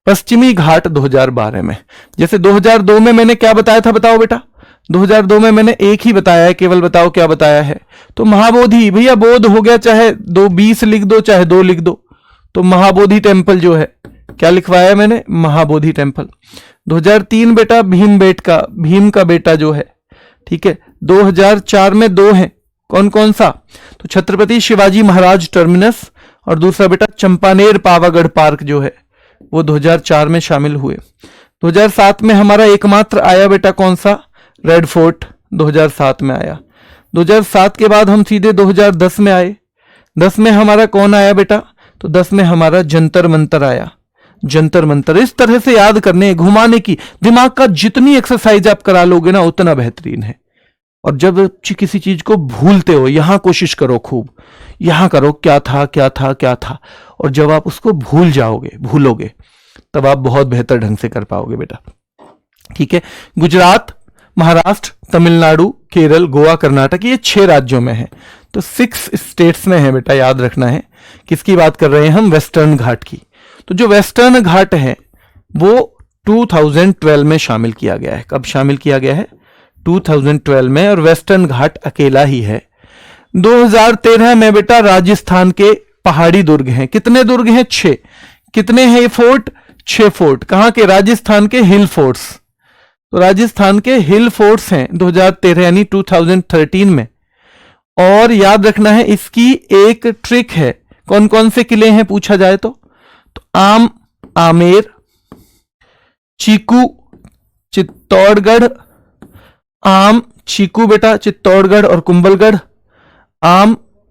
पश्चिमी घाट 2012 में। जैसे 2002 में मैंने क्या बताया था, बताओ बेटा? 2002 में मैंने एक ही बताया है, केवल बताओ क्या बताया है। तो महाबोधि, भैया बोध हो गया, चाहे 20 लिख दो चाहे 2 लिख दो। तो महाबोधि टेम्पल जो है, क्या लिखवाया है मैंने? महाबोधि टेम्पल। 2003 बेटा भीम का बेटा जो है, ठीक है। 2004 में 2 हैं, कौन कौन सा? तो छत्रपति शिवाजी महाराज टर्मिनस और दूसरा बेटा चंपानेर पावागढ़ पार्क जो है वो 2004 में शामिल हुए। 2007 में हमारा एकमात्र आया बेटा कौन सा? रेड फोर्ट 2007 में आया। 2007 के बाद हम सीधे 2010 में आए। 10 में हमारा कौन आया बेटा? तो 10 में हमारा जंतर मंतर आया। जंतर मंतर इस तरह से याद करने, घुमाने की, दिमाग का जितनी एक्सरसाइज आप करा लोगे ना उतना बेहतरीन है। और जब किसी चीज को भूलते हो, यहां कोशिश करो खूब, यहां करो क्या था क्या था क्या था, और जब आप उसको भूलोगे तब आप बहुत बेहतर ढंग से कर पाओगे बेटा, ठीक है। गुजरात, महाराष्ट्र, तमिलनाडु, केरल, गोवा, कर्नाटक, ये 6 राज्यों में है। तो 6 स्टेट्स में है बेटा, याद रखना है। किसकी बात कर रहे हैं हम? वेस्टर्न घाट की। तो जो वेस्टर्न घाट है वो 2012 में शामिल किया गया है। कब शामिल किया गया है? 2012 में। और वेस्टर्न घाट अकेला ही है। 2013 में बेटा राजस्थान के पहाड़ी दुर्ग हैं। कितने दुर्ग हैं? 6। कितने हैं ये फोर्ट? 6 फोर्ट। कहां के? राजस्थान के हिल फोर्ट्स। तो राजस्थान के हिल फोर्ट्स हैं 2013 यानी 2013 में। और याद रखना है इसकी एक ट्रिक है। कौन कौन से किले हैं पूछा जाए तो आमेर, चीकू, चित्तौड़गढ़, चीकू बेटा, चित्तौड़गढ़ और कुंभलगढ़।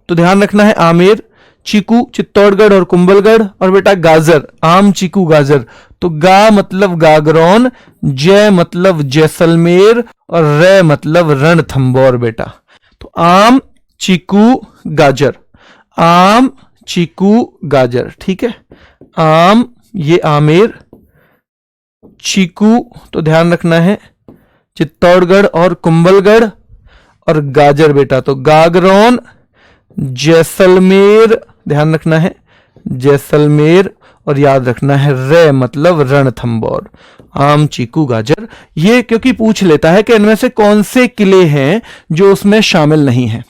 तो ध्यान रखना है आमेर, चीकू, चित्तौड़गढ़ और कुंभलगढ़। और बेटा गाजर, चीकू, गाजर। तो गा मतलब गागरौन, जय मतलब जैसलमेर और रे मतलब रणथंबोर बेटा। तो चीकू, गाजर, चीकू, गाजर, ठीक है। ये आमेर, चीकू, तो ध्यान रखना है चित्तौड़गढ़ और कुंभलगढ़, और गाजर बेटा तो गागरौन, जैसलमेर, ध्यान रखना है जैसलमेर, और याद रखना है रे मतलब रणथंबोर। चीकू, गाजर। ये क्योंकि पूछ लेता है कि इनमें से कौन से किले हैं जो उसमें शामिल नहीं है,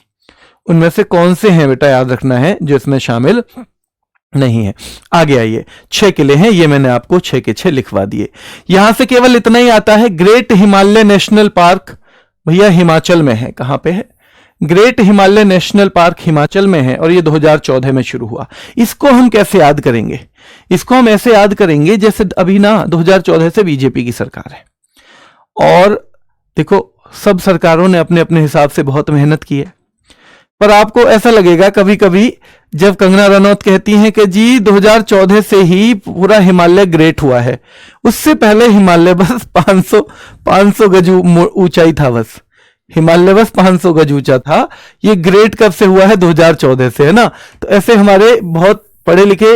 उनमें से कौन से हैं बेटा, याद रखना है जो इसमें शामिल नहीं है। आगे आइए, 6 किले हैं, ये मैंने आपको 6 के 6 लिखवा दिए। यहां से केवल इतना ही आता है, ग्रेट हिमालय नेशनल पार्क भैया हिमाचल में है। कहां पे है? Great Himalaya national park Himachal में है और ये 2014 में शुरू हुआ। इसको हम कैसे याद करेंगे? इसको हम ऐसे याद करेंगे जैसे अभी ना 2014 से बीजेपी की सरकार है, और देखो सब सरकारों ने अपने अपने हिसाब से बहुत मेहनत की है, पर आपको ऐसा लगेगा कभी कभी जब कंगना रनौत कहती हैं कि जी 2014 से ही पूरा हिमालय ग्रेट हुआ है, उससे पहले हिमालय बस 500 गज ऊंचाई था, बस हिमालय बस 500 गज ऊंचा था। ये ग्रेट कब से हुआ है? 2014 से, है ना। तो ऐसे हमारे बहुत पढ़े लिखे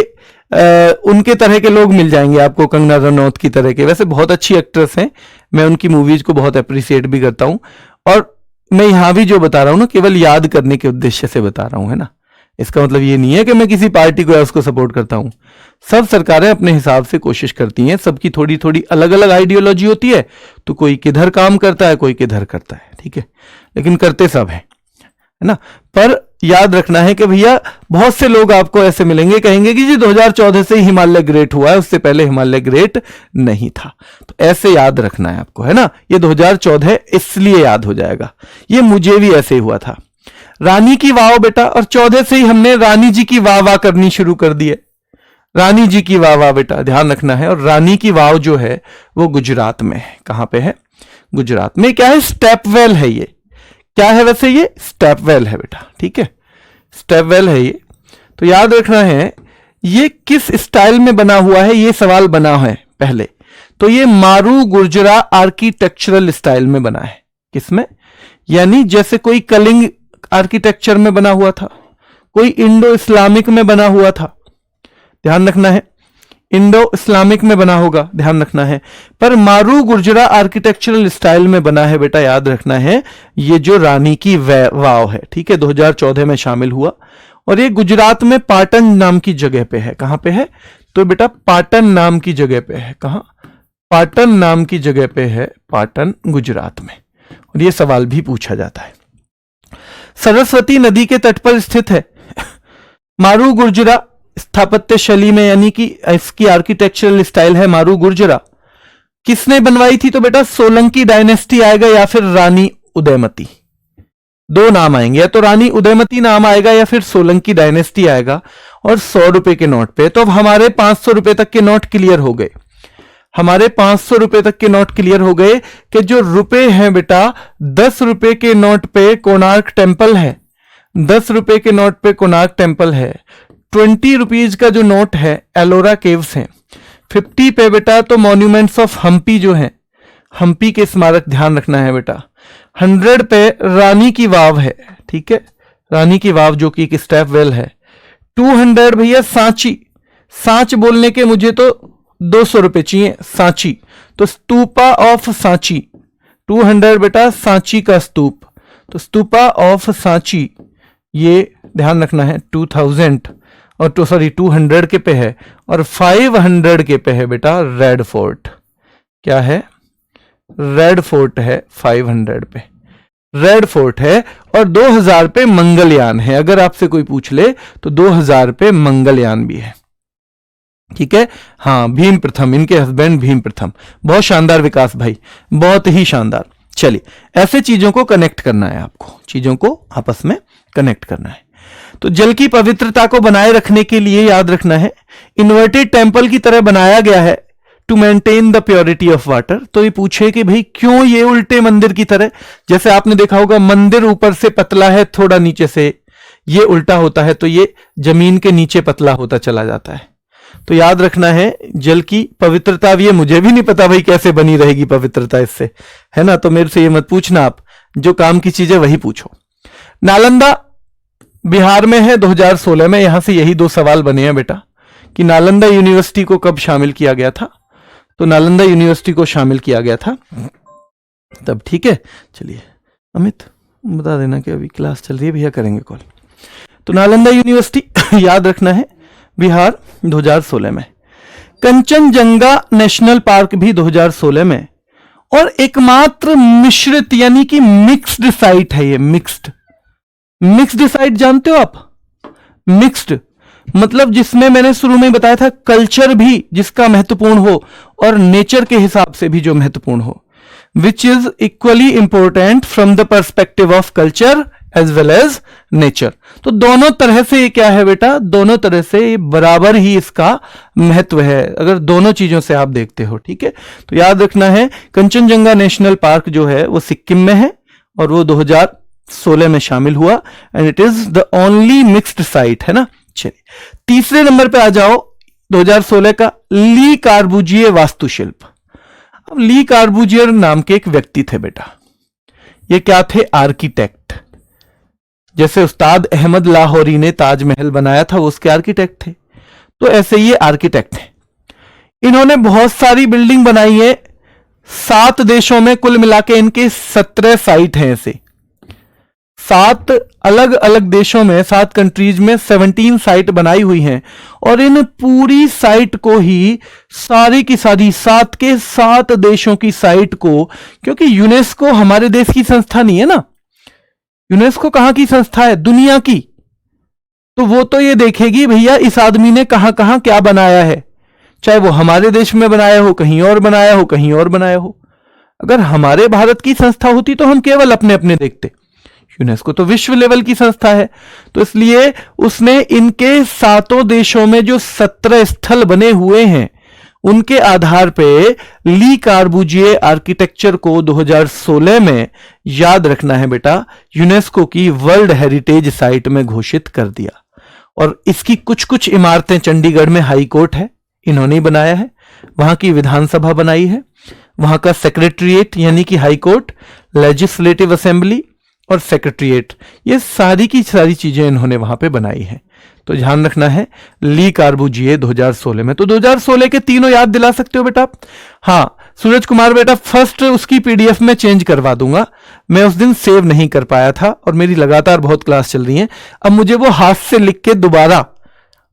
उनके तरह के लोग मिल जाएंगे आपको, कंगना रनौत की तरह के। वैसे बहुत अच्छी एक्ट्रेस हैं, मैं उनकी मूवीज को बहुत अप्रिशिएट भी करता हूं, और मैं यहां भी जो बता रहा हूं ना केवल याद करने के उद्देश्य से बता रहा हूं, है ना। इसका मतलब ये नहीं है कि मैं किसी पार्टी को या उसको सपोर्ट करता हूं। सब सरकारें अपने हिसाब से कोशिश करती हैं, सबकी थोड़ी थोड़ी अलग अलग आइडियोलॉजी होती है, तो कोई किधर काम करता है कोई किधर करता है, ठीक है, लेकिन करते सब है ना। पर याद रखना है कि भैया बहुत से लोग आपको ऐसे मिलेंगे कहेंगे कि जी 2014 से ही हिमालय ग्रेट हुआ है, उससे पहले हिमालय ग्रेट नहीं था। तो ऐसे याद रखना है आपको, है ना। ये 2014 इसलिए याद हो जाएगा, ये मुझे भी ऐसे ही हुआ था। रानी की वाव बेटा, और 14 से ही हमने रानी जी की वाह वाह करनी शुरू कर दी है। रानी जी की वाह वाह बेटा ध्यान रखना है। और रानी की वाव जो है वो गुजरात में है। कहां पे है? गुजरात में। क्या है? स्टेपवेल है। ये क्या है वैसे? ये स्टेपवेल है बेटा, ठीक है, स्टेपवेल है ये। तो याद रखना है ये किस स्टाइल में बना हुआ है, ये सवाल बना है पहले। तो ये मारू गुर्जरा आर्किटेक्चरल स्टाइल में बना है। किसमें? यानी जैसे कोई कलिंग आर्किटेक्चर में बना हुआ था, कोई इंडो इस्लामिक में बना हुआ था, ध्यान रखना है, इंडो इस्लामिक में बना होगा, ध्यान रखना है। पर मारू गुर्जरा आर्किटेक्चरल स्टाइल में बना है बेटा, याद रखना है। ये जो रानी की वाव है, ठीक है, 2014 में शामिल हुआ, और ये गुजरात में पाटन नाम की जगह पे है। कहां पे है? तो बेटा पाटन नाम की जगह पे है। कहां? पाटन नाम की जगह पे है, पाटन गुजरात में। और ये सवाल भी पूछा जाता है। सरस्वती नदी के तट पर स्थित है। मारू गुर्जरा स्थापत्य शैली में, यानी कि इसकी आर्किटेक्चरल स्टाइल है मारू गुर्जरा। किसने बनवाई थी? तो बेटा सोलंकी डायनेस्टी आएगा या फिर रानी उदयमती। दो नाम आएंगे, या तो रानी उदयमती नाम आएगा या फिर सोलंकी डायनेस्टी आएगा। और 100 रुपए के नोट पे, तो अब हमारे 500 रुपए तक के नोट क्लियर हो गए। हमारे 500 रुपए तक के नोट क्लियर हो गए कि जो रुपए हैं बेटा, 10 रुपए के नोट पे कोणार्क टेम्पल है, 10 रुपए के नोट पे कोणार्क टेम्पल है। 20 रुपीज का जो नोट है एलोरा केव्स हैं। 50 पे बेटा तो मॉन्यूमेंट्स ऑफ हम्पी जो है, हम्पी के स्मारक ध्यान रखना है बेटा। 100 पे रानी की वाव है, ठीक है, रानी की वाव जो कि एक स्टेप वेल है। 200 भैया सांची, सांच बोलने के मुझे तो 200 रुपए चाहिए, सांची, तो स्तूपा ऑफ सांची। 200 बेटा सांची का स्तूप, तो स्तूपा ऑफ सांची, ये ध्यान रखना है। 2000 और 200 के पे है, और 500 के पे है बेटा रेड फोर्ट। क्या है? रेड फोर्ट है 500 पे, रेड फोर्ट है। और 2000 पे मंगलयान है। अगर आपसे कोई पूछ ले तो 2000 पे मंगलयान भी है, ठीक है। हाँ, भीम प्रथम, इनके हस्बैंड भीम प्रथम। बहुत शानदार विकास भाई, बहुत ही शानदार। चलिए, ऐसे चीजों को कनेक्ट करना है आपको, चीजों को आपस में कनेक्ट करना है। तो जल की पवित्रता को बनाए रखने के लिए याद रखना है, इन्वर्टेड टेम्पल की तरह बनाया गया है to maintain the purity of water. तो ये पूछे कि भाई क्यों ये उल्टे मंदिर की तरह? जैसे आपने देखा होगा मंदिर ऊपर से पतला है, थोड़ा नीचे से ये उल्टा होता है, तो ये जमीन के नीचे पतला होता चला जाता है। तो याद रखना है जल की पवित्रता, ये मुझे भी नहीं पता भाई कैसे बनी रहेगी पवित्रता इससे, है ना। तो मेरे से ये मत पूछना, आप जो काम की चीजें वही पूछो। नालंदा बिहार में है 2016 में। यहां से यही 2 सवाल बने हैं बेटा कि नालंदा यूनिवर्सिटी को कब शामिल किया गया था। तो नालंदा यूनिवर्सिटी को शामिल किया गया था तब, ठीक है। चलिए अमित बता देना कि अभी क्लास चल रही है, भैया करेंगे कॉल। तो नालंदा यूनिवर्सिटी याद रखना है बिहार 2016 में। कंचनजंगा नेशनल पार्क भी 2016 में। और एकमात्र मिश्रित यानी कि मिक्स्ड साइट है ये, मिक्स्ड साइट जानते हो आप? मिक्स्ड मतलब जिसमें मैंने शुरू में बताया था कल्चर भी जिसका महत्वपूर्ण हो और नेचर के हिसाब से भी जो महत्वपूर्ण हो, which is equally important from the perspective of culture as well as nature. तो दोनों तरह से ये क्या है बेटा, दोनों तरह से बराबर ही इसका महत्व है, अगर दोनों चीजों से आप देखते हो, ठीक है। तो याद रखना है कंचनजंगा नेशनल पार्क जो है वो सिक्किम में है और वो 2016 में शामिल हुआ, and it is the only mixed site, है ना। चलिए तीसरे नंबर पे आ जाओ, 2016 का ली कार्बूजिए वास्तुशिल्प। अब ली कार्बूजियर नाम के एक व्यक्ति थे बेटा, ये क्या थे? आर्किटेक्ट। जैसे उस्ताद अहमद लाहौरी ने ताजमहल बनाया था, वो उसके आर्किटेक्ट थे, तो ऐसे ये आर्किटेक्ट हैं। इन्होंने बहुत सारी बिल्डिंग बनाई है 7 देशों में, कुल मिला के इनके 17 साइट हैं ऐसे। 7 अलग अलग देशों में, 7 कंट्रीज में 17 साइट बनाई हुई हैं। और इन पूरी साइट को ही सारी की सारी 7 के 7 देशों की साइट को, क्योंकि यूनेस्को हमारे देश की संस्था नहीं है ना, यूनेस्को कहां की संस्था है? दुनिया की। तो वो तो ये देखेगी भैया इस आदमी ने कहां कहां क्या बनाया है, चाहे वो हमारे देश में बनाया हो, कहीं और बनाया हो, कहीं और बनाया हो। अगर हमारे भारत की संस्था होती तो हम केवल अपने अपने देखते, यूनेस्को तो विश्व लेवल की संस्था है। तो इसलिए उसने इनके 7 देशों में जो 17 स्थल बने हुए हैं उनके आधार पे ली कार्बूजिए आर्किटेक्चर को 2016 में, याद रखना है बेटा, यूनेस्को की वर्ल्ड हेरिटेज साइट में घोषित कर दिया। और इसकी कुछ कुछ इमारतें चंडीगढ़ में हाई कोर्ट है, इन्होंने ही बनाया है, वहां की विधानसभा बनाई है, वहां का सेक्रेटरीट यानी कि हाई कोर्ट, लेजिस्लेटिव असेंबली और सेक्रेटरीट, ये सारी की सारी चीजें इन्होंने वहां पे बनाई है। तो ध्यान रखना है ली कार्बूजिए 2016 में। तो 2016 के तीनों याद दिला सकते हो बेटा? हाँ सूरज कुमार बेटा, फर्स्ट उसकी पीडीएफ में चेंज करवा दूंगा, मैं उस दिन सेव नहीं कर पाया था और मेरी लगातार बहुत क्लास चल रही है, अब मुझे वो हाथ से लिख के दोबारा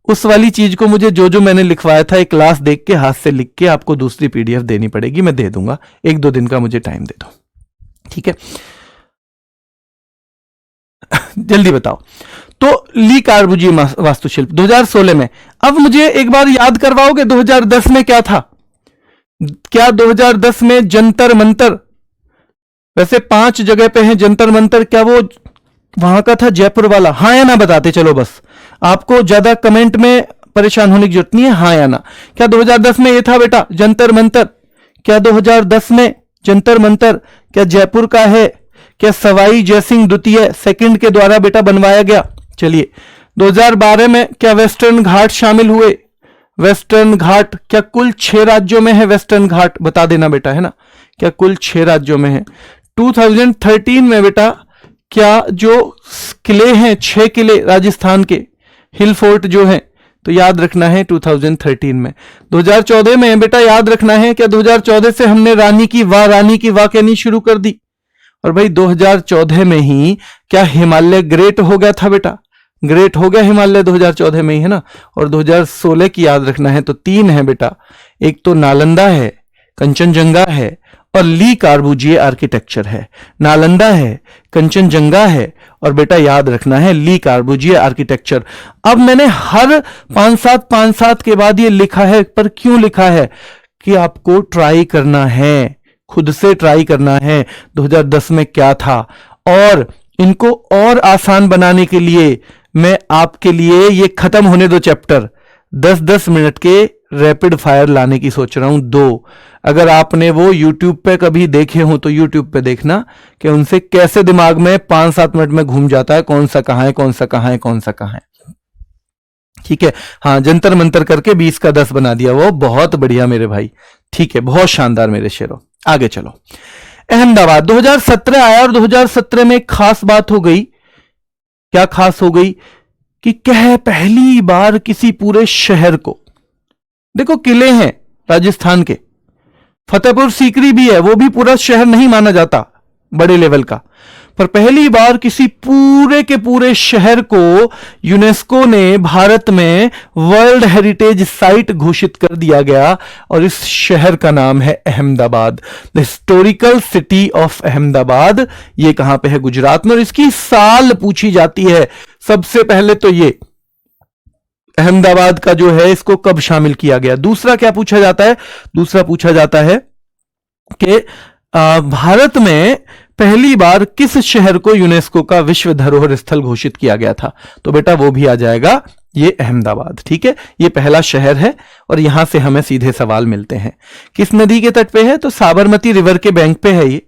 उस वाली चीज को मुझे जो जो मैंने लिखवाया था एक क्लास देख के हाथ से लिख के आपको दूसरी पीडीएफ देनी पड़ेगी। मैं दे दूंगा, 1-2 दिन का मुझे टाइम दे दो, ठीक है। जल्दी बताओ। तो ली कार्बुजिए वास्तुशिल्प 2016 में। अब मुझे एक बार याद करवाओगे 2010 में क्या था? क्या 2010 में जंतर मंतर, वैसे 5 जगह पे है जंतर मंतर, क्या वो वहां का था जयपुर वाला? हाँ या ना बताते चलो, बस आपको ज्यादा कमेंट में परेशान होने की जरूरत नहीं है, हाँ या ना। क्या 2010 में ये था बेटा जंतर मंतर? क्या 2010 में जंतर मंतर क्या जयपुर का है? क्या सवाई जयसिंह द्वितीय सेकंड के द्वारा बेटा बनवाया गया? चलिए 2012 में क्या वेस्टर्न घाट शामिल हुए? वेस्टर्न घाट क्या कुल 6 राज्यों में है? वेस्टर्न घाट बता देना बेटा, है ना, क्या कुल 6 राज्यों में है? 2013 में बेटा क्या जो किले हैं 6 किले राजस्थान के हिल फोर्ट जो है, तो याद रखना है 2013 में। 2014 में बेटा याद रखना है, क्या 2014 से हमने रानी की वाह कहनी शुरू कर दी? और भाई 2014 में ही क्या हिमालय ग्रेट हो गया था बेटा? ग्रेट हो गया हिमालय 2014 में ही, है ना। और 2016 की याद रखना है तो 3 है बेटा, एक तो नालंदा है, कंचनजंगा है और ली कार्बुजिए आर्किटेक्चर है। नालंदा है, कंचनजंगा है और बेटा याद रखना है ली कार्बुजिए आर्किटेक्चर। अब मैंने हर 5-7 के बाद ये लिखा है, पर क्यों लिखा है? कि आपको ट्राई करना है, खुद से ट्राई करना है 2010 में क्या था। और इनको और आसान बनाने के लिए मैं आपके लिए ये खत्म होने दो चैप्टर, 10-10 मिनट के रैपिड फायर लाने की सोच रहा हूं 2। अगर आपने वो YouTube पे कभी देखे हो तो YouTube पे देखना कि उनसे कैसे दिमाग में 5-7 मिनट में घूम जाता है, कौन सा कहां है, कौन सा कहां है, कौन सा कहां है, ठीक है। हाँ, जंतर मंतर करके 20 का 10 बना दिया, वो बहुत बढ़िया मेरे भाई, ठीक है, बहुत शानदार मेरे शेरों। आगे चलो, अहमदाबाद 2017 आया और 2017 में एक खास बात हो गई। क्या खास हो गई? कि क्या पहली बार किसी पूरे शहर को, देखो किले हैं राजस्थान के, फतेहपुर सीकरी भी है, वो भी पूरा शहर नहीं माना जाता बड़े लेवल का, पर पहली बार किसी पूरे के पूरे शहर को यूनेस्को ने भारत में वर्ल्ड हेरिटेज साइट घोषित कर दिया गया और इस शहर का नाम है Ahmedabad, the historical city of Ahmedabad. ये कहां पे है? गुजरात में। और इसकी साल पूछी जाती है सबसे पहले तो ये अहमदाबाद का जो है इसको कब शामिल किया गया। दूसरा क्या पूछा जाता है? दूसरा पूछा जाता है कि भारत में पहली बार किस शहर को यूनेस्को का विश्व धरोहर स्थल घोषित किया गया था? तो बेटा वो भी आ जाएगा ये अहमदाबाद, ठीक है। ये पहला शहर है और यहां से हमें सीधे सवाल मिलते हैं। किस नदी के तट पे है? तो साबरमती रिवर के बैंक पे है ये।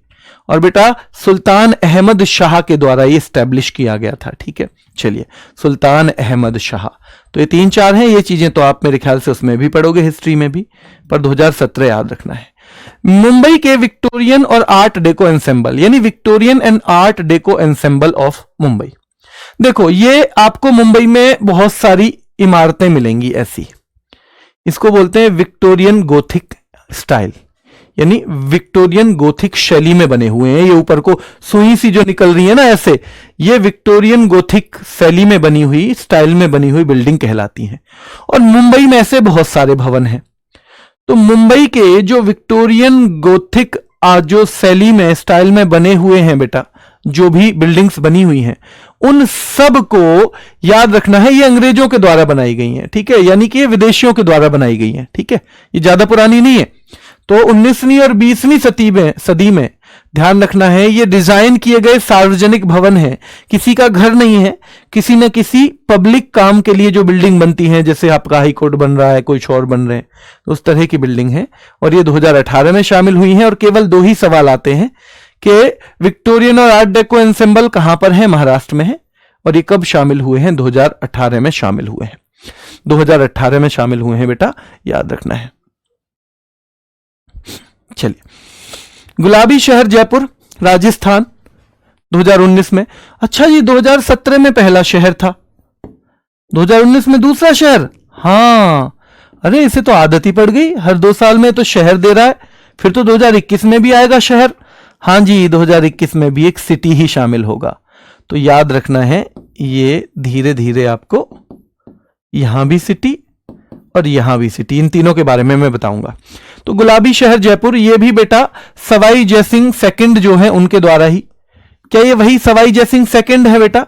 और बेटा सुल्तान अहमद शाह के द्वारा ये स्टैब्लिश किया गया था, ठीक है। चलिए, सुल्तान अहमद शाह। तो ये 3-4 हैं, ये चीजें तो आप मेरे ख्याल से उसमें भी पढ़ोगे, हिस्ट्री में भी, पर 2017 याद रखना है। मुंबई के विक्टोरियन और आर्ट डेको एंसेंबल, यानी Victorian and art deco ensemble of Mumbai. देखो ये आपको मुंबई में बहुत सारी इमारतें मिलेंगी ऐसी, इसको बोलते हैं विक्टोरियन गोथिक स्टाइल, यानी विक्टोरियन गोथिक शैली में बने हुए हैं। ये ऊपर को सुई सी जो निकल रही है ना ऐसे, ये विक्टोरियन गोथिक शैली में बनी हुई, स्टाइल में बनी हुई बिल्डिंग कहलाती हैं। और मुंबई में ऐसे बहुत सारे भवन हैं। तो मुंबई के जो विक्टोरियन गोथिक जो शैली में, स्टाइल में बने हुए हैं बेटा, जो भी बिल्डिंग्स बनी हुई हैं, उन सब को याद रखना है ये अंग्रेजों के द्वारा बनाई गई हैं, ठीक है, यानी कि ये विदेशियों के द्वारा बनाई गई हैं, ठीक है, ये ज्यादा पुरानी नहीं है। तो 19वीं और 20वीं सदी में ध्यान रखना है ये डिजाइन किए गए सार्वजनिक भवन है, किसी का घर नहीं है, किसी न किसी पब्लिक काम के लिए जो बिल्डिंग बनती है, जैसे आपका हाई कोर्ट बन रहा है, कुछ और बन रहे हैं, तो उस तरह की बिल्डिंग है। और ये 2018 में शामिल हुई हैं। और केवल 2 ही सवाल आते हैं कि विक्टोरियन और आर्ट डेको एंसेंबल कहां पर है? महाराष्ट्र में है। और ये कब शामिल हुए हैं? 2018 में शामिल हुए हैं, 2018 में शामिल हुए हैं बेटा, याद रखना है। चलिए, गुलाबी शहर जयपुर राजस्थान 2019 में। अच्छा जी, 2017 में पहला शहर था, 2019 में दूसरा शहर। हाँ, अरे इसे तो आदत ही पड़ गई, हर 2 साल में तो शहर दे रहा है, फिर तो 2021 में भी आएगा शहर। हाँ जी, 2021 में भी एक सिटी ही शामिल होगा। तो याद रखना है, ये धीरे धीरे आपको यहां भी सिटी और यहां भी सिटी, इन तीनों के बारे में मैं बताऊंगा। तो गुलाबी शहर जयपुर, ये भी बेटा सवाई जयसिंह सेकंड जो है उनके द्वारा ही। क्या ये वही सवाई जयसिंह सेकंड है बेटा,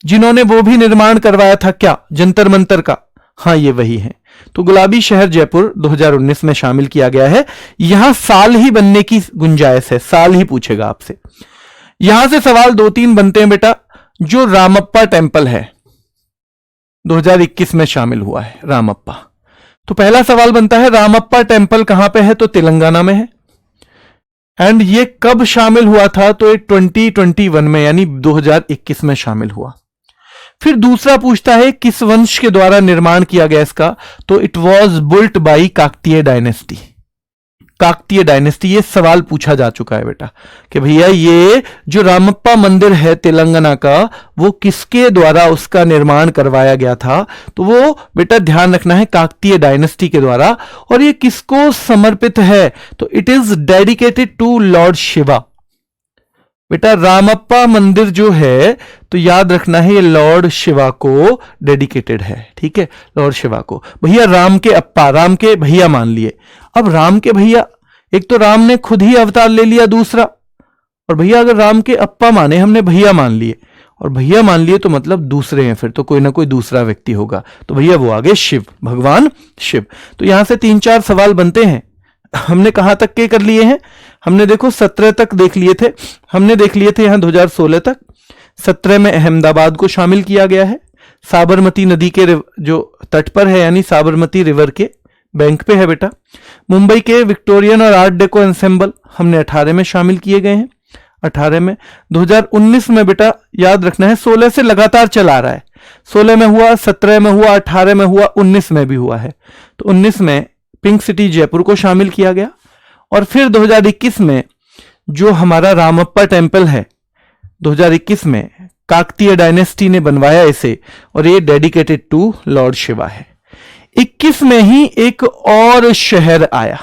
जिन्होंने वो भी निर्माण करवाया था क्या, जंतर मंतर का? हाँ, ये वही है। तो गुलाबी शहर जयपुर 2019 में शामिल किया गया है। यहां साल ही बनने की गुंजाइश है, साल ही पूछेगा आपसे। यहां से सवाल 2-3 बनते हैं बेटा। जो रामप्पा टेम्पल है 2021 में शामिल हुआ है, रामप्पा। तो पहला सवाल बनता है रामप्पा टेम्पल कहां पे है, तो तेलंगाना में है। एंड ये कब शामिल हुआ था, तो ये 2021 में यानी 2021 में शामिल हुआ। फिर दूसरा पूछता है किस वंश के द्वारा निर्माण किया गया इसका, तो it was built by Kakatiya dynasty. Kakatiya dynasty, ये सवाल पूछा जा चुका है बेटा कि भैया ये जो रामप्पा मंदिर है तेलंगाना का, वो किसके द्वारा उसका निर्माण करवाया गया था, तो वो बेटा ध्यान रखना है काकतीय डायनेस्टी के द्वारा। और ये किसको समर्पित है, तो it is dedicated to lord Shiva. बेटा रामप्पा मंदिर जो है तो याद रखना है ये लॉर्ड शिवा को डेडिकेटेड है, ठीक है, लॉर्ड शिवा को। भैया राम के अप्पा, राम के भैया मान लिए। अब राम के भैया, एक तो राम ने खुद ही अवतार ले लिया, दूसरा, और भैया अगर राम के अप्पा माने, हमने भैया मान लिए, और भैया मान लिए तो मतलब दूसरे हैं, फिर तो कोई ना कोई दूसरा व्यक्ति होगा। तो भैया वो आगे शिव, भगवान शिव। तो यहां से 3-4 सवाल बनते हैं। हमने कहां तक के कर लिए हैं, हमने देखो 17 तक देख लिए थे, हमने देख लिए थे यहां 2016 तक। 17 में अहमदाबाद को शामिल किया गया है, साबरमती नदी के जो तट पर है, यानी साबरमती रिवर के बैंक पे है बेटा। मुंबई के विक्टोरियन और आर्ट डेको एंसेंबल हमने 18 में शामिल किए गए हैं, 18 में। 2019 में बेटा याद रखना है 16 से लगातार चला रहा है, 16 में हुआ, 17 में हुआ, 18 में हुआ, 19 में भी हुआ है। तो 19 में पिंक सिटी जयपुर को शामिल किया गया। और फिर 2021 में जो हमारा रामप्पा टेम्पल है, 2021 में काकतीय डायनेस्टी ने बनवाया इसे, और ये डेडिकेटेड टू लॉर्ड शिवा है। 21 में ही एक और शहर आया,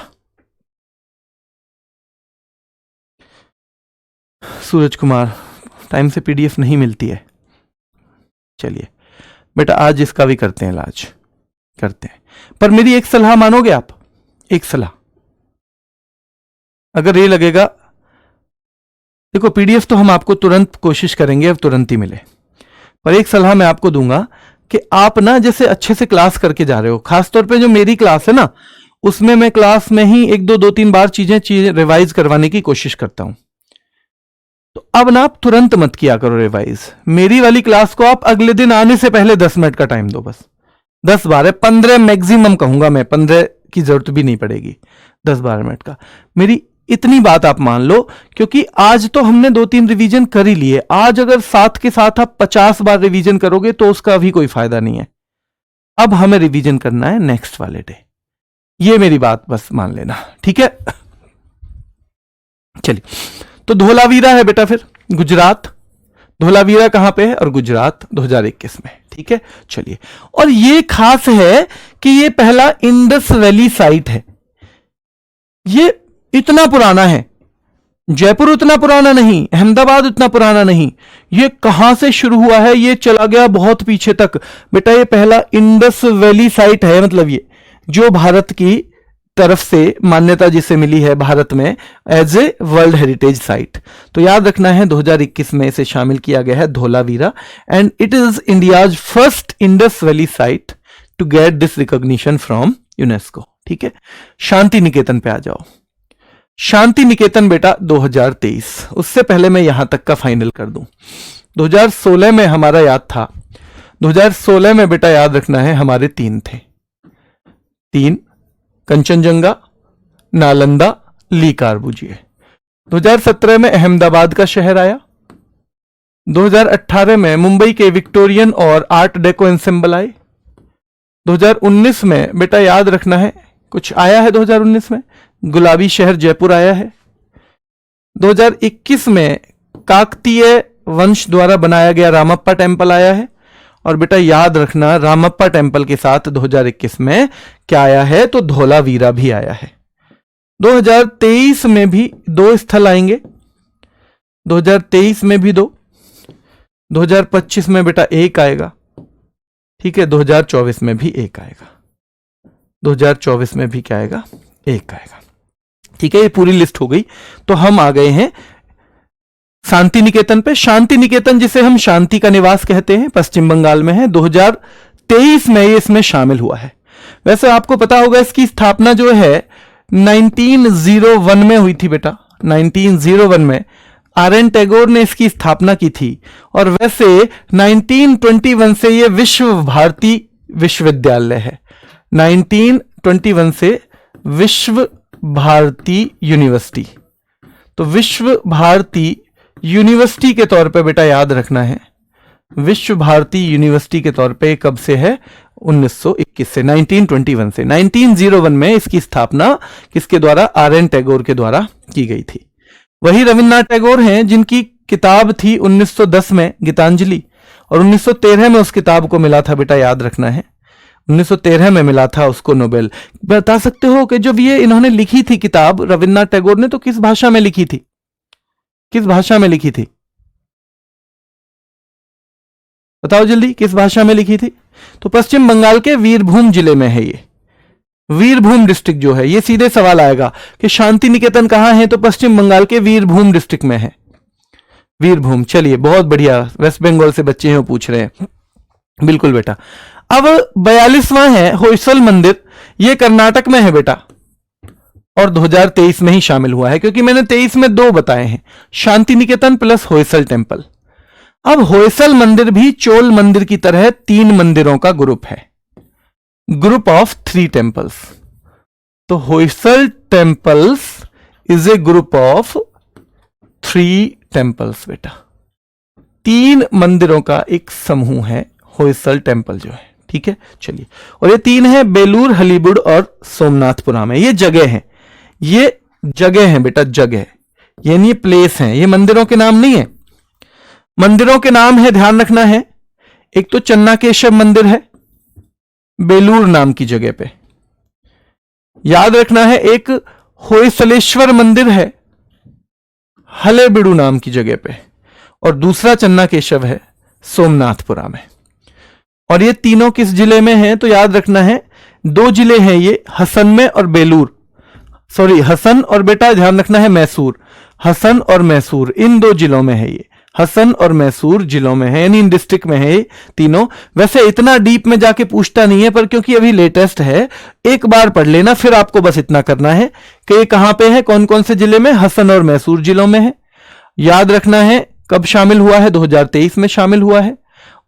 सूरज कुमार, टाइम से पीडीएफ नहीं मिलती है। चलिए बेटा आज इसका भी करते हैं इलाज, करते हैं। पर मेरी एक सलाह मानोगे आप, एक सलाह, अगर ये लगेगा, देखो पीडीएफ तो हम आपको तुरंत कोशिश करेंगे अब तुरंत ही मिले, पर एक सलाह मैं आपको दूंगा कि आप ना जैसे अच्छे से क्लास करके जा रहे हो, खासतौर पे जो मेरी क्लास है ना, उसमें मैं क्लास में ही 1-2 बार चीजें रिवाइज करवाने की कोशिश करता हूं। तो अब ना आप तुरंत मत किया करो रिवाइज। मेरी वाली क्लास को आप अगले दिन आने से पहले 10 मिनट का टाइम दो, बस 10-12, 15 मैक्सिमम कहूंगा मैं, 15 की जरूरत भी नहीं पड़ेगी, 10-12 मिनट का। मेरी इतनी बात आप मान लो, क्योंकि आज तो हमने 2-3 रिवीजन कर ही लिए। आज अगर साथ के साथ आप 50 बार रिवीजन करोगे तो उसका भी कोई फायदा नहीं है। अब हमें रिवीजन करना है नेक्स्ट वाले डे, ये मेरी बात बस मान लेना, ठीक है। चलिए, तो धोलावीरा है बेटा, फिर गुजरात। धोलावीरा कहां पे है, और गुजरात 2021 में, ठीक है। चलिए, और ये खास है कि ये पहला इंडस वैली साइट है। ये इतना पुराना है, जयपुर उतना पुराना नहीं, अहमदाबाद उतना पुराना नहीं। ये कहां से शुरू हुआ है, ये चला गया बहुत पीछे तक बेटा। ये पहला इंडस वैली साइट है, मतलब ये जो भारत की तरफ से मान्यता जिसे मिली है भारत में as a world heritage site. तो याद रखना है 2021 में इसे शामिल किया गया है, Dholavira, and it is India's first Indus valley site to get this recognition from UNESCO, ठीक है। शांति निकेतन पे आ जाओ। शांति निकेतन बेटा 2023, उससे पहले मैं यहां तक का फाइनल कर दूं। 2016 में हमारा याद था, 2016 में बेटा याद रखना है हमारे 3 थे, 3 कंचनजंगा, नालंदा, ली कार्बूजिए। 2017 में अहमदाबाद का शहर आया। 2018 में मुंबई के विक्टोरियन और आर्ट डेको एंसेंबल आए। 2019 में बेटा याद रखना है कुछ आया है, 2019 में गुलाबी शहर जयपुर आया है। 2021 में काकतीय वंश द्वारा बनाया गया रामप्पा टेम्पल आया है। और बेटा याद रखना रामप्पा टेम्पल के साथ 2021 में क्या आया है, तो धोलावीरा भी आया है। 2023 में भी 2 स्थल आएंगे, 2023 में भी 2, 2025 में बेटा 1 आएगा, ठीक है, 2024 में भी 1 आएगा, 2024 में भी क्या आएगा, 1 आएगा। ठीक है, ये पूरी लिस्ट हो गई। तो हम आ गए हैं शांति निकेतन पे। शांति निकेतन जिसे हम शांति का निवास कहते हैं, पश्चिम बंगाल में है, 2023 में ये इसमें शामिल हुआ है। वैसे आपको पता होगा इसकी स्थापना जो है 1901 में हुई थी बेटा, 1901 में आर.एन. टैगोर ने इसकी स्थापना की थी। और वैसे 1921 से ये विश्व भारती विश्वविद्यालय है, 1921 से विश्व भारती यूनिवर्सिटी। तो विश्व भारती यूनिवर्सिटी के तौर पे बेटा याद रखना है, विश्व भारती यूनिवर्सिटी के तौर पे कब से है, 1921 से, 1921 से। 1901 में इसकी स्थापना किसके द्वारा, आर.एन. टैगोर के द्वारा की गई थी। वही रविन्द्रनाथ टैगोर हैं जिनकी किताब थी 1910 में गीतांजलि, और 1913 में उस किताब को मिला था बेटा, याद रखना है, 1913 में मिला था उसको नोबेल। बता सकते हो कि जब ये इन्होंने लिखी थी किताब रविन्द्रनाथ टैगोर ने, तो किस भाषा में लिखी थी, किस भाषा में लिखी थी, बताओ जल्दी, किस भाषा में लिखी थी? तो पश्चिम बंगाल के वीरभूम जिले में है ये, वीरभूम डिस्ट्रिक्ट जो है। ये सीधे सवाल आएगा कि शांति निकेतन कहां है, तो पश्चिम बंगाल के वीरभूम डिस्ट्रिक्ट में है, वीरभूम। चलिए बहुत बढ़िया, वेस्ट बंगाल से बच्चे हैं वो पूछ रहे हैं, बिल्कुल बेटा। अब 42वां है होयसल मंदिर, ये कर्नाटक में है बेटा, और 2023 में ही शामिल हुआ है, क्योंकि मैंने 23 में 2 बताए हैं, शांति निकेतन प्लस होयसल टेम्पल। अब होयसल मंदिर भी चोल मंदिर की तरह 3 मंदिरों का ग्रुप है, ग्रुप ऑफ 3 टेम्पल्स। तो Hoysala temples is a group of 3 temples बेटा, 3 मंदिरों का एक समूह है होयसल टेम्पल जो है। ठीक है, चलिए, और ये 3 है बेलूर, हलीबुड और सोमनाथपुरा में। ये जगह है, ये जगह है बेटा, जगह, यानी प्लेस है, ये मंदिरों के नाम नहीं है। मंदिरों के नाम है, ध्यान रखना है, एक तो चन्नाकेशव मंदिर है बेलूर नाम की जगह पे, याद रखना है, एक होयसलेश्वर मंदिर है हलेबीडू नाम की जगह पे, और दूसरा चन्नाकेशव है सोमनाथपुरा में। और ये तीनों किस जिले में हैं, तो याद रखना है 2 जिले हैं ये, हसन में और बेलूर, सॉरी हसन और बेटा ध्यान रखना है मैसूर, हसन और मैसूर, इन 2 जिलों में है ये, हसन और मैसूर जिलों में है, यानी इन डिस्ट्रिक्ट में है ये तीनों। वैसे इतना डीप में जाके पूछता नहीं है, पर क्योंकि अभी लेटेस्ट है, एक बार पढ़ लेना, फिर आपको बस इतना करना है कि ये कहां पे है, कौन कौन से जिले में, हसन और मैसूर जिलों में है। याद रखना है कब शामिल हुआ है, 2023 में शामिल हुआ है।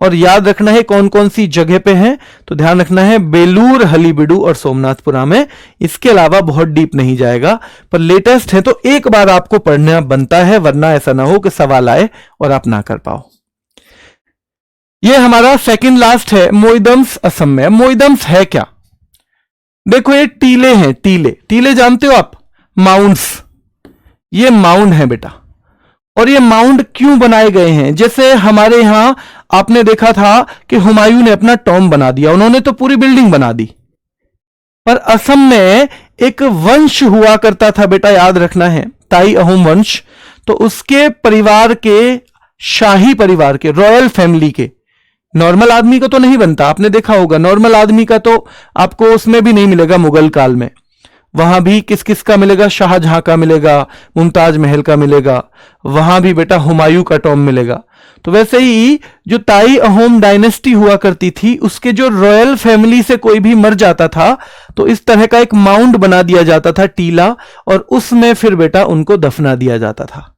और याद रखना है कौन कौन सी जगह पे है, तो ध्यान रखना है बेलूर, हलीबीडू और सोमनाथपुरा में। इसके अलावा बहुत डीप नहीं जाएगा, पर लेटेस्ट है तो एक बार आपको पढ़ना बनता है, वरना ऐसा ना हो कि सवाल आए और आप ना कर पाओ। ये हमारा सेकंड लास्ट है, मोइदम्स असम में। मोइदम्स है क्या, देखो ये टीले हैं, टीले, टीले जानते हो आप, माउंट्स, ये माउंड है बेटा। और ये माउंड क्यों बनाए गए हैं, जैसे हमारे यहां आपने देखा था कि हुमायूं ने अपना टॉम बना दिया, उन्होंने तो पूरी बिल्डिंग बना दी, पर असम में एक वंश हुआ करता था बेटा, याद रखना है, ताई अहोम वंश। तो उसके परिवार के, शाही परिवार के, रॉयल फैमिली के, नॉर्मल आदमी का तो नहीं बनता, आपने देखा होगा, नॉर्मल आदमी का तो आपको उसमें भी नहीं मिलेगा मुगल काल में। वहां भी किस किस का मिलेगा, शाहजहां का मिलेगा, मुमताज महल का मिलेगा, वहां भी बेटा हुमायूं का टॉम मिलेगा। तो वैसे ही जो ताई अहोम डायनेस्टी हुआ करती थी, उसके जो रॉयल फैमिली से कोई भी मर जाता था तो इस तरह का एक माउंड बना दिया जाता था, टीला, और उसमें फिर बेटा उनको दफना दिया जाता था।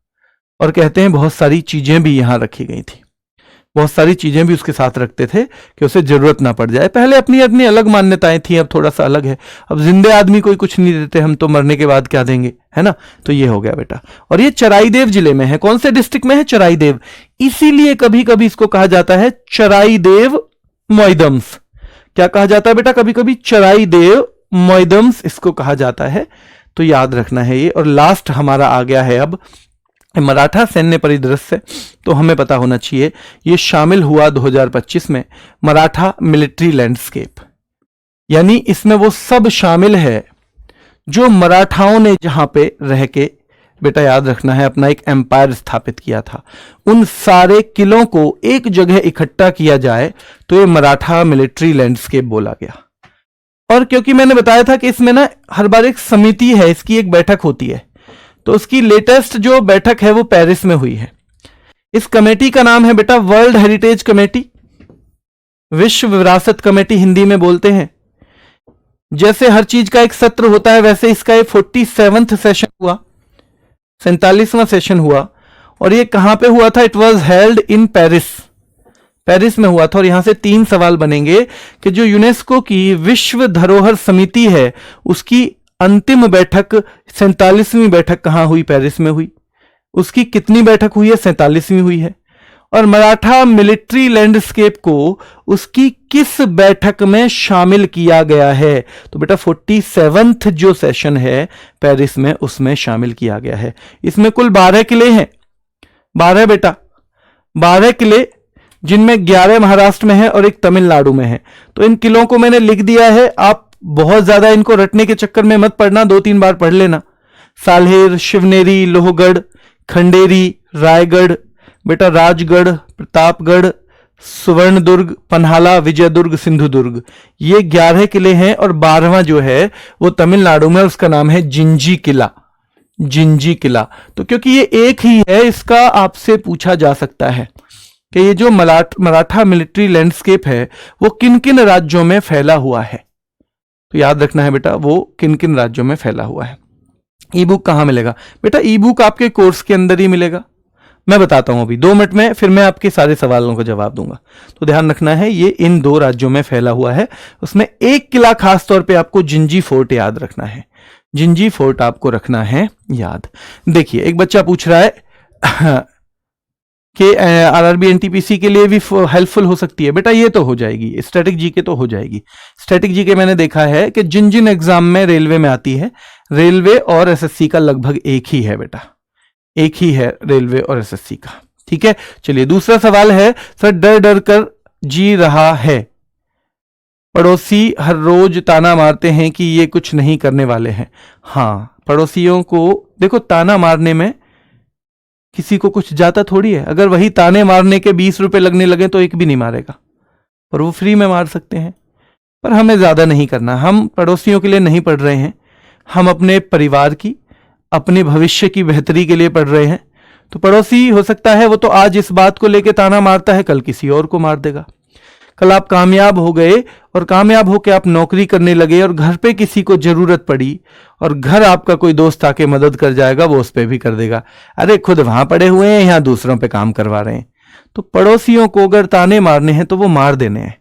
और कहते हैं बहुत सारी चीजें भी यहां रखी गई थी, बहुत सारी चीजें भी उसके साथ रखते थे कि उसे जरूरत ना पड़ जाए। पहले अपनी अपनी अलग मान्यताएं थी, अब थोड़ा सा अलग है। अब जिंदे आदमी कोई कुछ नहीं देते, हम तो मरने के बाद क्या देंगे, है ना। तो ये हो गया बेटा। और ये चराईदेव जिले में है, कौन से डिस्ट्रिक्ट में है, चराईदेव। इसीलिए कभी कभी इसको कहा जाता है चराईदेव मोइदम्स। क्या कहा जाता है बेटा, कभी कभी चराईदेव मोइदम्स इसको कहा जाता है, तो याद रखना है ये। और लास्ट हमारा आ गया है अब मराठा सैन्य परिदृश्य, तो हमें पता होना चाहिए ये शामिल हुआ 2025 में, मराठा मिलिट्री लैंडस्केप, यानी इसमें वो सब शामिल है जो मराठाओं ने जहां पे रह के बेटा याद रखना है, अपना एक एम्पायर स्थापित किया था। उन सारे किलों को एक जगह इकट्ठा किया जाए तो ये मराठा मिलिट्री लैंडस्केप बोला गया। और क्योंकि मैंने बताया था कि इसमें ना हर बार एक समिति है, इसकी एक बैठक होती है, तो उसकी लेटेस्ट जो बैठक है वो पेरिस में हुई है। इस कमेटी का नाम है बेटा वर्ल्ड हेरिटेज कमेटी, विश्व विरासत कमेटी हिंदी में बोलते हैं। जैसे हर चीज का एक सत्र होता है, वैसे इसका एक 47वां सेशन हुआ, 47वां सेशन हुआ। और ये कहां पे हुआ था? It was held in Paris, Paris में हुआ था। और यहां से 3 सवाल बनेंगे कि जो यूनेस्को की विश्व धरोहर समिति है उसकी अंतिम बैठक 47वीं बैठक कहां हुई? पेरिस में हुई। उसकी कितनी बैठक हुई है? 47वीं हुई है। और मराठा मिलिट्री लैंडस्केप को उसकी किस बैठक में शामिल किया गया है? तो बेटा 47वां जो सेशन है पेरिस में, उसमें शामिल किया गया है। इसमें कुल 12 किले हैं, 12 बेटा, 12 किले, जिनमें 11 महाराष्ट्र में है और एक तमिलनाडु में है। तो इन किलों को मैंने लिख दिया है, आप बहुत ज्यादा इनको रटने के चक्कर में मत पढ़ना, 2-3 बार पढ़ लेना। साल्हेर, शिवनेरी, लोहगढ़, खंडेरी, रायगढ़, बेटा राजगढ़, प्रतापगढ़, सुवर्णदुर्ग, पन्हाला, विजयदुर्ग, सिंधुदुर्ग, ये 11 किले हैं। और 12वां जो है वो तमिलनाडु में, उसका नाम है जिंजी किला, जिंजी किला। तो क्योंकि ये एक ही है, इसका आपसे पूछा जा सकता है कि ये जो मराठा मिलिट्री लैंडस्केप है वो किन किन राज्यों में फैला हुआ है। तो याद रखना है बेटा वो किन किन राज्यों में फैला हुआ है। ई बुक कहां मिलेगा? बेटा ई बुक आपके कोर्स के अंदर ही मिलेगा, मैं बताता हूं अभी 2 मिनट में, फिर मैं आपके सारे सवालों का जवाब दूंगा। तो ध्यान रखना है ये इन 2 राज्यों में फैला हुआ है। उसमें एक किला खास तौर पे आपको जिंजी फोर्ट याद रखना है, जिंजी फोर्ट आपको रखना है याद। देखिए एक बच्चा पूछ रहा है कि आरआरबी एनटीपीसी के लिए भी हेल्पफुल हो सकती है। बेटा ये तो हो जाएगी, स्टैटिक जीके तो हो जाएगी। स्टैटिक जीके मैंने देखा है कि जिन जिन एग्जाम में रेलवे में आती है, रेलवे और एसएससी का लगभग एक ही है बेटा, एक ही है रेलवे और एसएससी का। ठीक है, चलिए दूसरा सवाल है, सर डर डर कर जी रहा है, पड़ोसी हर रोज ताना मारते हैं कि ये कुछ नहीं करने वाले हैं। हाँ, पड़ोसियों को देखो, ताना मारने में किसी को कुछ जाता थोड़ी है। अगर वही ताने मारने के 20 रुपए लगने लगे तो एक भी नहीं मारेगा, पर वो फ्री में मार सकते हैं। पर हमें ज्यादा नहीं करना, हम पड़ोसियों के लिए नहीं पढ़ रहे हैं, हम अपने परिवार की, अपने भविष्य की बेहतरी के लिए पढ़ रहे हैं। तो पड़ोसी हो सकता है वो तो आज इस बात को लेके ताना मारता है, कल किसी और को मार देगा। कल आप कामयाब हो गए और कामयाब होकर आप नौकरी करने लगे और घर पे किसी को जरूरत पड़ी और घर आपका कोई दोस्त आके मदद कर जाएगा, वो उस पे भी कर देगा। अरे खुद वहां पड़े हुए हैं, यहां दूसरों पे काम करवा रहे हैं। तो पड़ोसियों को अगर ताने मारने हैं तो वो मार देने हैं,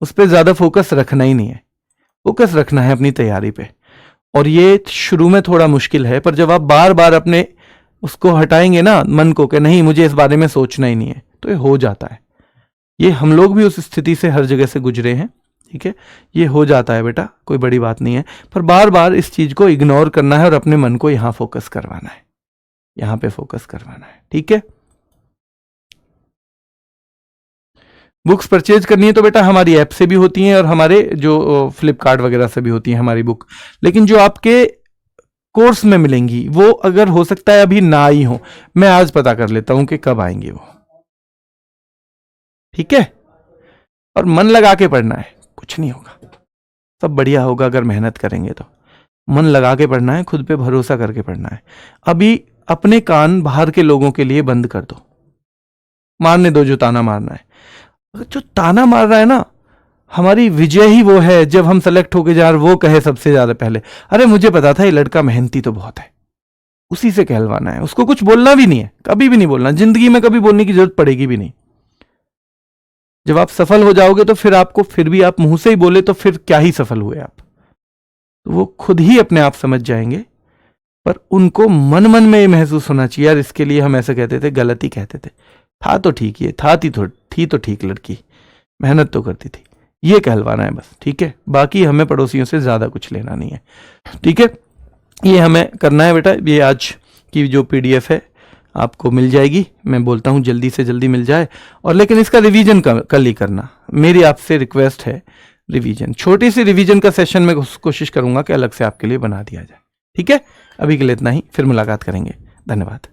उस पर ज्यादा फोकस रखना ही नहीं है। फोकस रखना है अपनी तैयारी पे। और ये शुरू में थोड़ा मुश्किल है, पर जब आप बार बार अपने उसको हटाएंगे ना मन को कि नहीं मुझे इस बारे में सोचना ही नहीं है, तो ये हो जाता है। ये हम लोग भी उस स्थिति से हर जगह से गुजरे हैं। ठीक है, ये हो जाता है बेटा, कोई बड़ी बात नहीं है। पर बार बार इस चीज को इग्नोर करना है और अपने मन को यहां फोकस करवाना है, यहां पे फोकस करवाना है। ठीक है, बुक्स परचेज करनी है तो बेटा हमारी ऐप से भी होती हैं और हमारे जो फ्लिपकार्ट वगैरह से भी होती हैं हमारी बुक। लेकिन जो आपके कोर्स में मिलेंगी वो अगर हो सकता है अभी ना आई हो, मैं आज पता कर लेता हूं कि कब आएंगी वो। ठीक है, और मन लगा के पढ़ना है, कुछ नहीं होगा, सब बढ़िया होगा अगर मेहनत करेंगे तो। मन लगा के पढ़ना है, खुद पे भरोसा करके पढ़ना है। अभी अपने कान बाहर के लोगों के लिए बंद कर दो, मारने दो जो ताना मारना है। जो ताना मार रहा है ना, हमारी विजय ही वो है जब हम सेलेक्ट होके जा रहे, वो कहे सबसे ज्यादा पहले अरे मुझे पता था ये लड़का मेहनती तो बहुत है, उसी से कहलवाना है। उसको कुछ बोलना भी नहीं है, कभी भी नहीं बोलना, जिंदगी में कभी बोलने की जरूरत पड़ेगी भी नहीं। जब आप सफल हो जाओगे तो फिर आपको, फिर भी आप मुंह से ही बोले तो फिर क्या ही सफल हुए आप, तो वो खुद ही अपने आप समझ जाएंगे। पर उनको मन मन में ये महसूस होना चाहिए यार इसके लिए हम ऐसे कहते थे, गलत ही कहते थे, था तो ठीक, ये थी तो ठीक लड़की, मेहनत तो करती थी, ये कहलवाना है बस। ठीक है, बाकी हमें पड़ोसियों से ज्यादा कुछ लेना नहीं है। ठीक है, ये हमें करना है बेटा। ये आज की जो पीडीएफ है आपको मिल जाएगी, मैं बोलता हूं जल्दी से जल्दी मिल जाए। और लेकिन इसका रिवीजन कल ही करना, मेरी आपसे रिक्वेस्ट है। रिवीजन, छोटी सी रिवीजन का सेशन में कोशिश करूंगा कि अलग से आपके लिए बना दिया जाए। ठीक है, अभी के लिए इतना ही, फिर मुलाकात करेंगे। धन्यवाद।